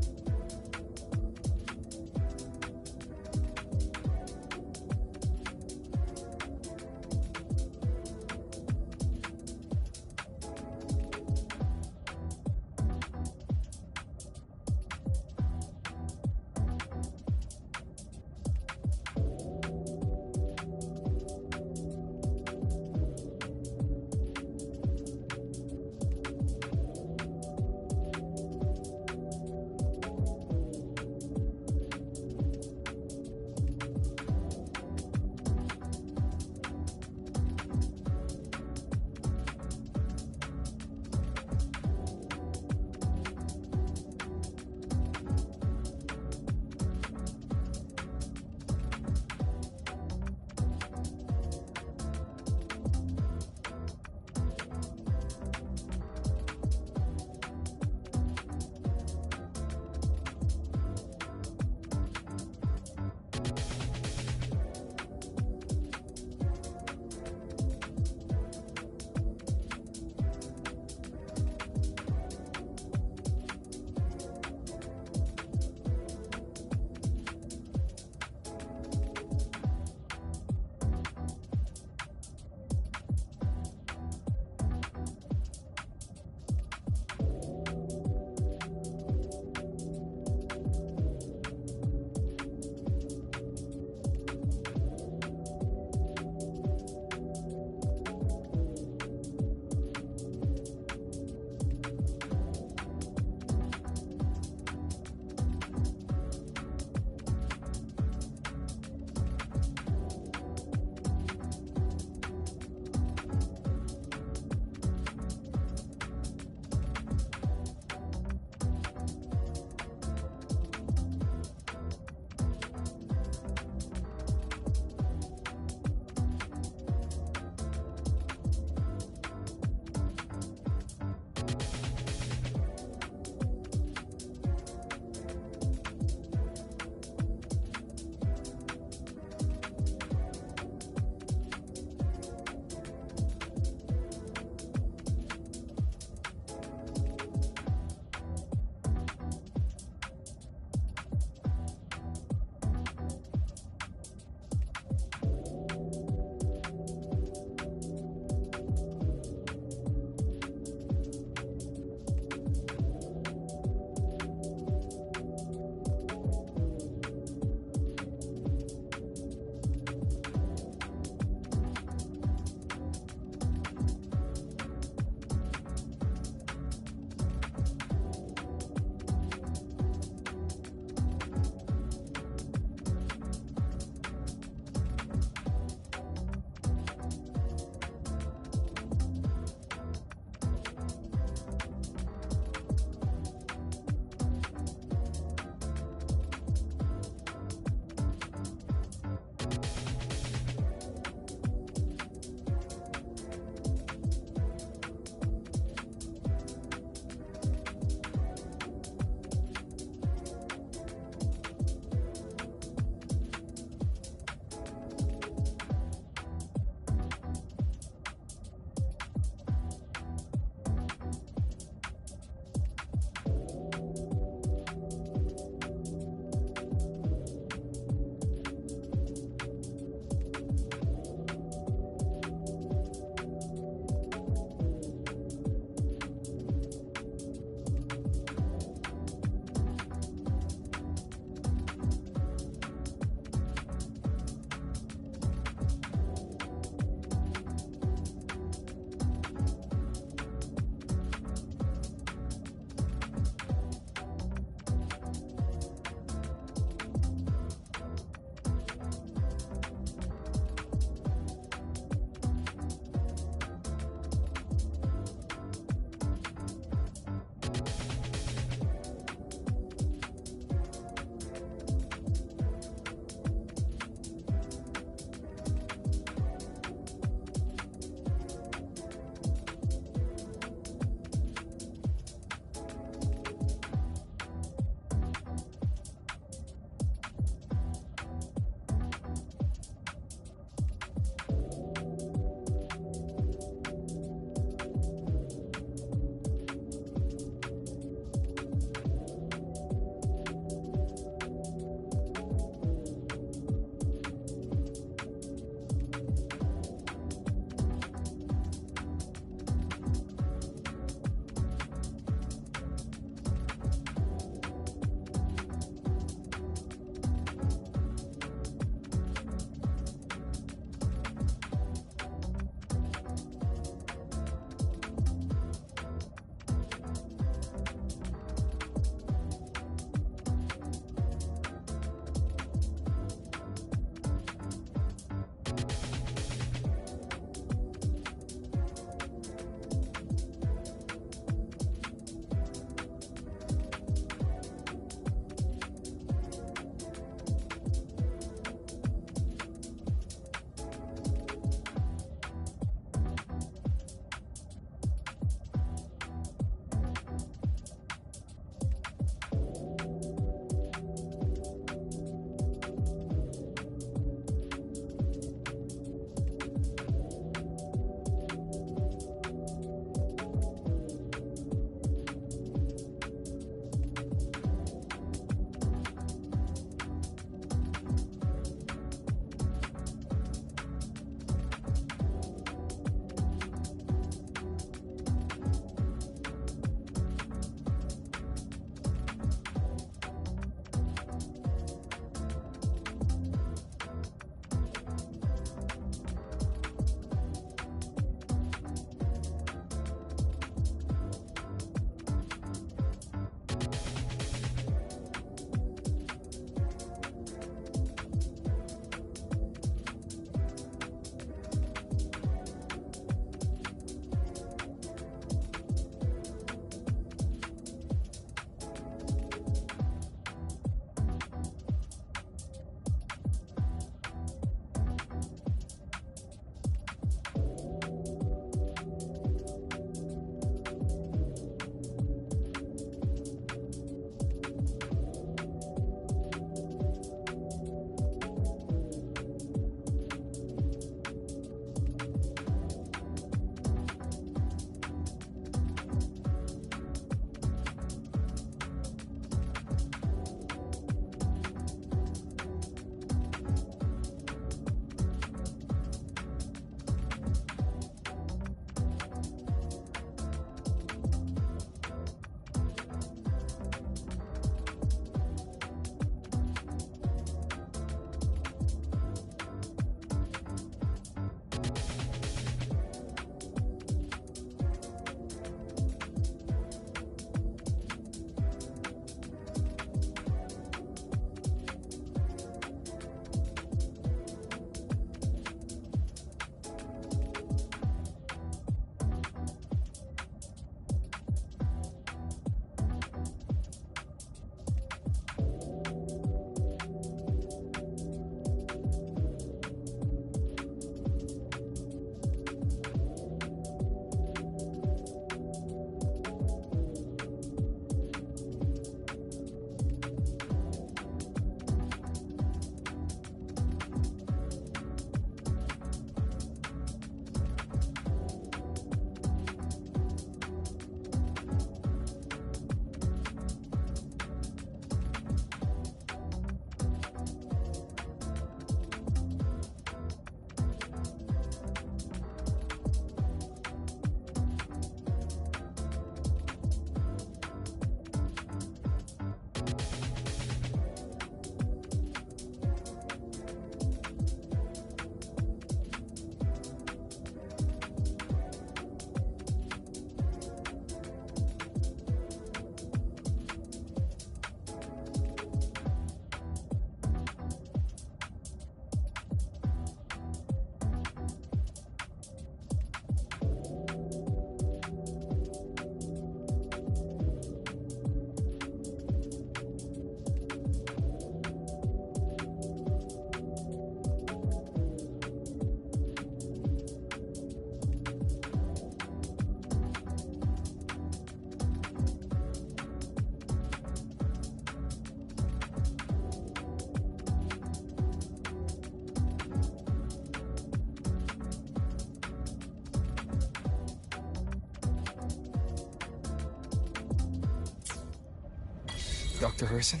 Dr. Herson?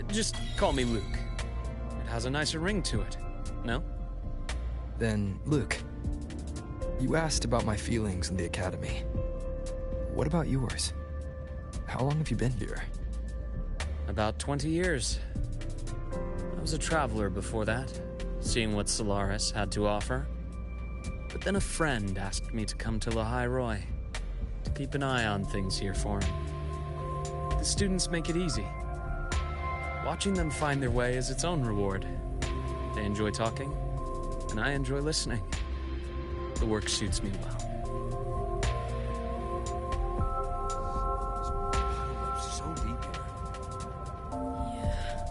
Just call me Luke. It has a nicer ring to it, no? Then, Luke, you asked about my feelings in the academy. What about yours? How long have you been here? About 20 years. I was a traveler before that, seeing what Solaris had to offer. But then a friend asked me to come to Lehigh Roy, to keep an eye on things here for him. The students make it easy. Watching them find their way is its own reward. They enjoy talking, and I enjoy listening. The work suits me well. So deep here. Yeah.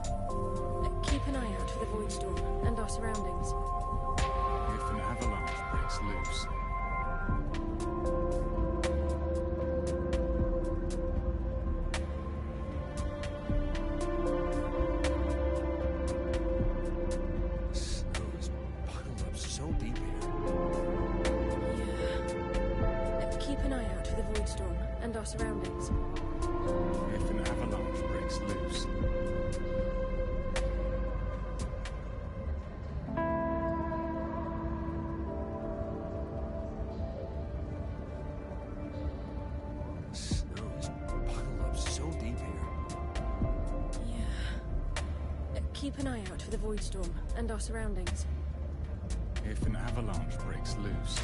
Keep an eye out for the Void Storm and our surroundings. If an avalanche breaks loose. Snow's bottled up so deep here. Keep an eye out for the Void Storm and our surroundings. If an avalanche breaks loose.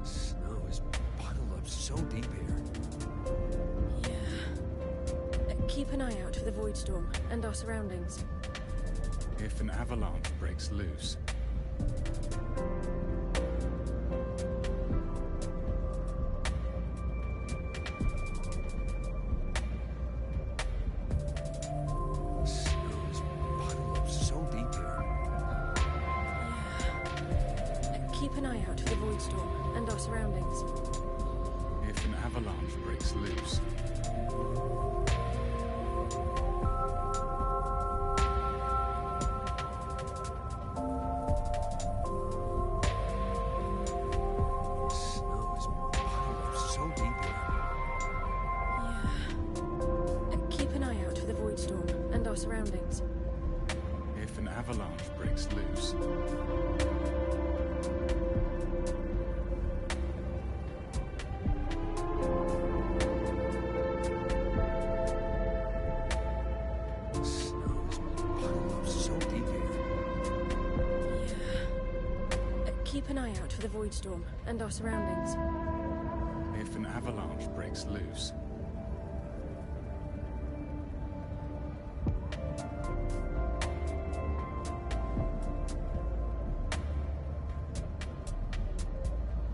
Snow's bottled up so deep here. Keep an eye out for the Void Storm and our surroundings. If an avalanche breaks loose. Snow's bottled up so deep here. Keep an eye out for the Void Storm and our surroundings. If an avalanche breaks loose. Snow's bottled up so deep here. Keep an eye out for the Void Storm and our surroundings. If an avalanche breaks loose. Snow's bottled up so deep here. Keep an eye out for the Void Storm and our surroundings. If an avalanche breaks loose. Snow's bottled up so deep here. Keep an eye out for the Void Storm and our surroundings. If an avalanche breaks loose.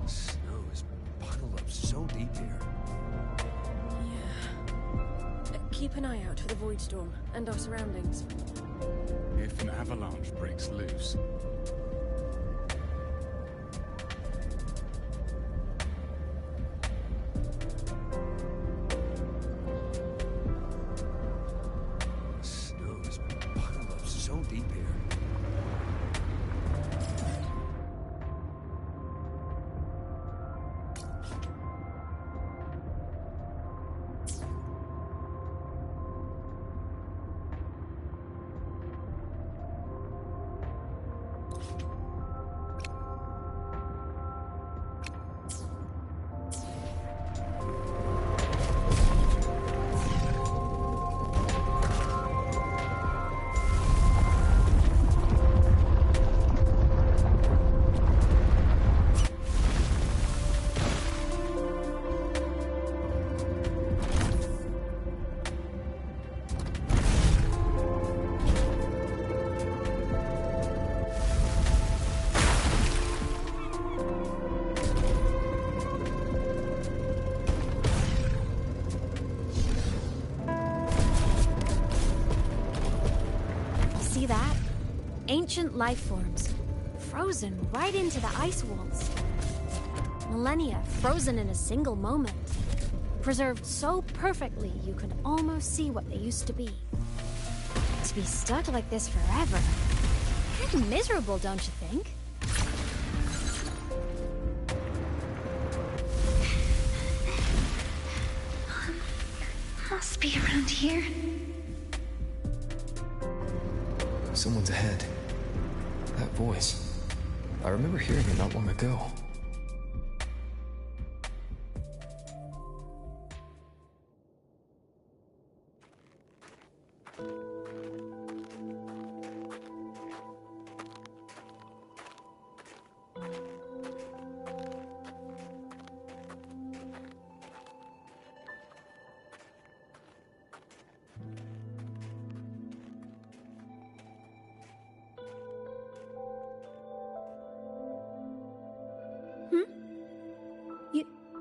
Snow's bottled up so deep here. Keep an eye out for the Void Storm and our surroundings. If an avalanche breaks loose. Snow's bottled up so deep here. See that? Ancient life forms, frozen right into the ice walls. Millennia frozen in a single moment. Preserved so perfectly you could almost see what they used to be. To be stuck like this forever. Kind of miserable, don't you think? must be around here. Someone's ahead. That voice. I remember hearing it not long ago.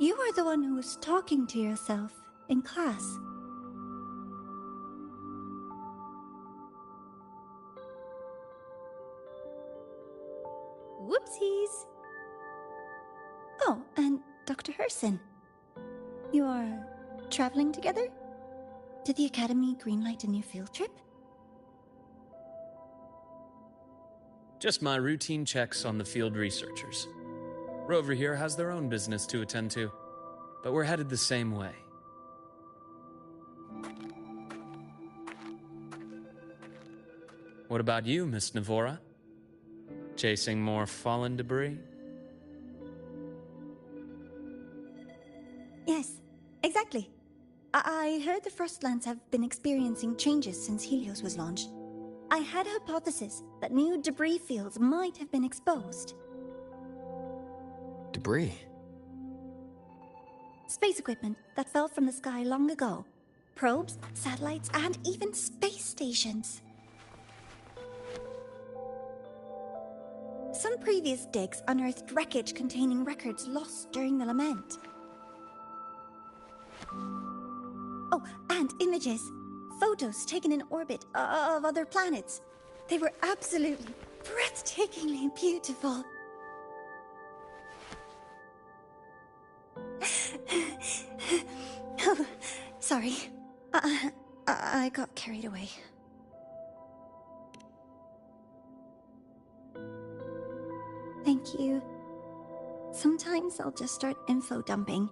You are the one who was talking to yourself in class. Whoopsies! Oh, and Dr. Herson. You are traveling together? Did the Academy greenlight a new field trip? Just my routine checks on the field researchers. Rover here has their own business to attend to, but we're headed the same way. What about you, Miss Navora? Chasing more fallen debris? Yes, exactly. I heard the Frostlands have been experiencing changes since Helios was launched. I had a hypothesis that new debris fields might have been exposed. Debris? Space equipment that fell from the sky long ago. Probes, satellites, and even space stations. Some previous digs unearthed wreckage containing records lost during the lament. Oh, and images. Photos taken in orbit of other planets. They were absolutely breathtakingly beautiful. Oh, sorry. I got carried away. Thank you. Sometimes I'll just start info dumping.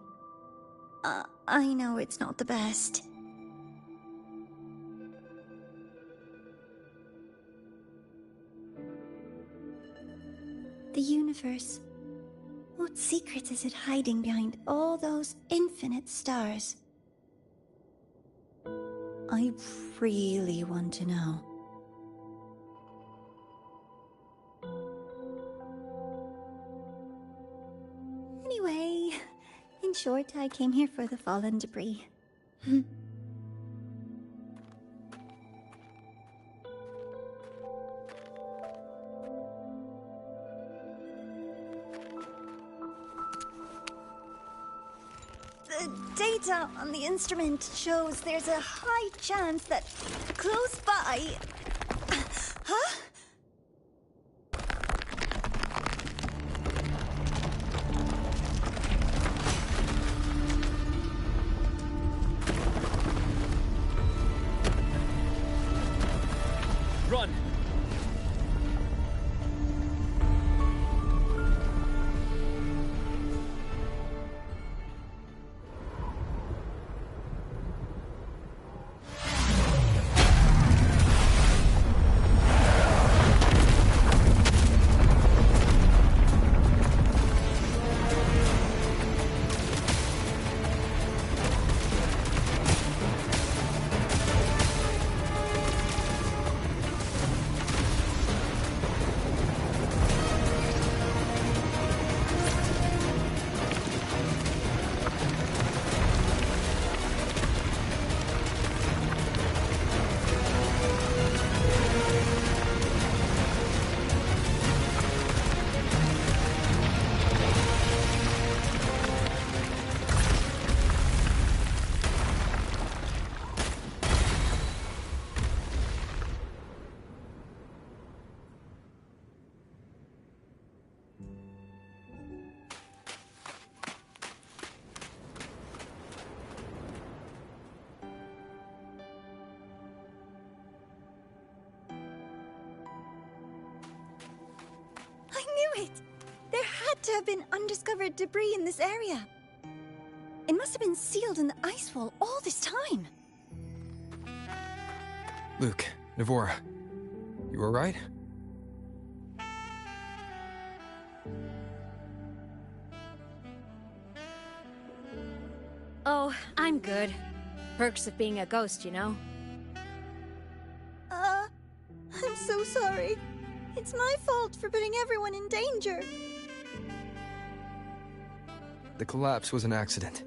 I know it's not the best. The universe. What secrets is it hiding behind all those infinite stars? I really want to know. Anyway, in short, I came here for the fallen debris. The data on the instrument shows there's a high chance that close by... Huh? Run! There had to have been undiscovered debris in this area. It must have been sealed in the ice wall all this time. Luke, Navora, you alright? Oh, I'm good. Perks of being a ghost, you know? I'm so sorry. It's my fault for putting everyone in danger. The collapse was an accident.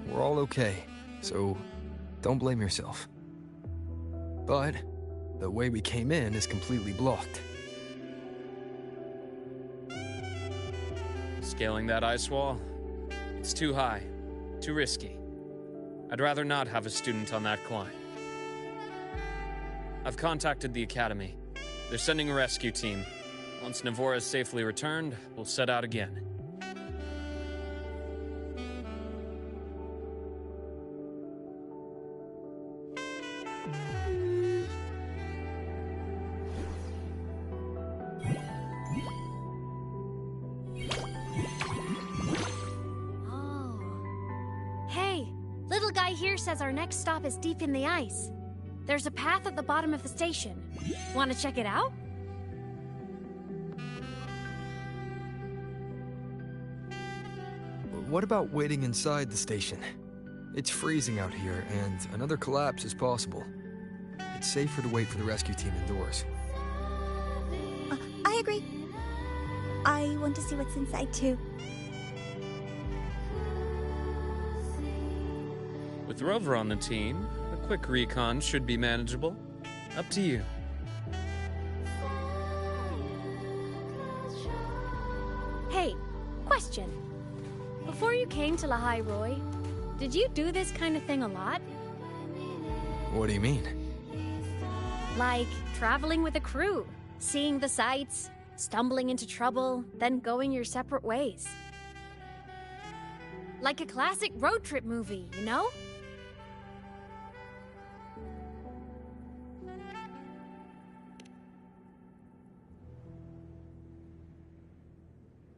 We're all okay, so don't blame yourself. But the way we came in is completely blocked. Scaling that ice wall? It's too high, too risky. I'd rather not have a student on that climb. I've contacted the Academy. They're sending a rescue team. Once Navora is safely returned, we'll set out again. Little guy here says our next stop is deep in the ice. There's a path at the bottom of the station. Want to check it out? What about waiting inside the station? It's freezing out here, and another collapse is possible. It's safer to wait for the rescue team indoors. I agree. I want to see what's inside too. With Rover on the team, a quick recon should be manageable. Up to you. Hey, question. Before you came to Lahai Roy, did you do this kind of thing a lot? What do you mean? Like traveling with a crew, seeing the sights, stumbling into trouble, then going your separate ways. Like a classic road trip movie, you know?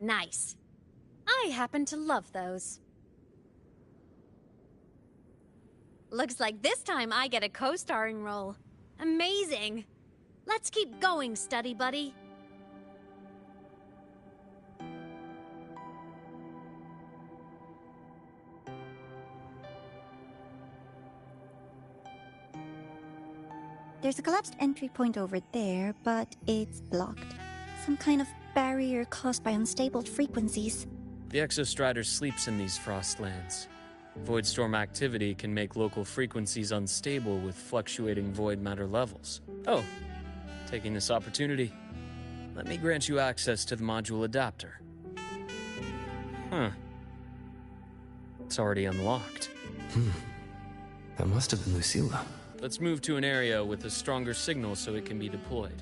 Nice. I happen to love those. Looks like this time I get a co-starring role. Amazing! Let's keep going, study buddy. There's a collapsed entry point over there, but it's blocked. Some kind of barrier caused by unstable frequencies. The Exostrider sleeps in these frostlands. Void storm activity can make local frequencies unstable with fluctuating void matter levels. Oh, taking this opportunity, let me grant you access to the module adapter. Huh. It's already unlocked. That must have been Lucilla. Let's move to an area with a stronger signal so it can be deployed.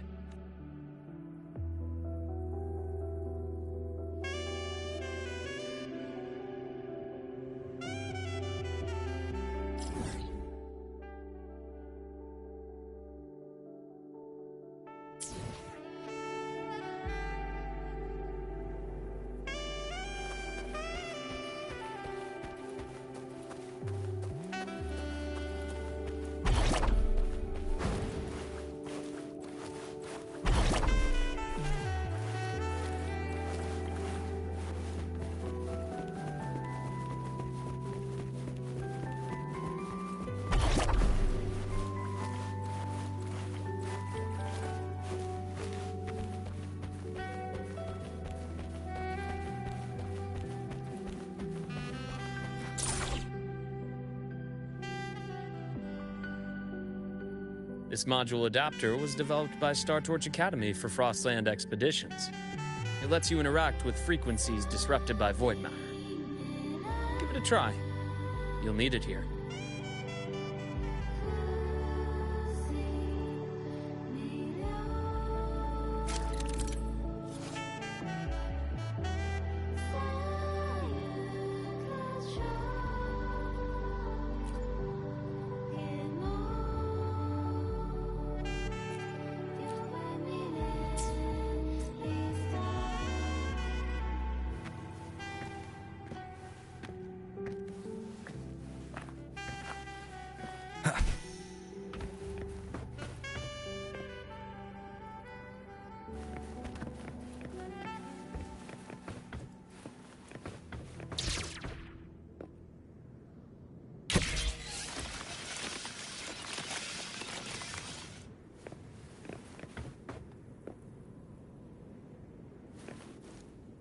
This module adapter was developed by StarTorch Academy for Frostland expeditions. It lets you interact with frequencies disrupted by void matter. Give it a try. You'll need it here.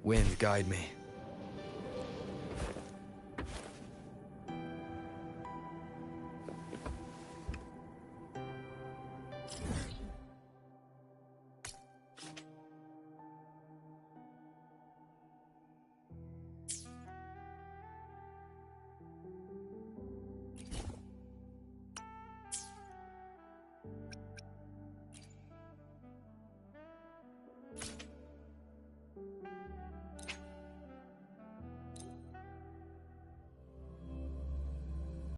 Wind, guide me.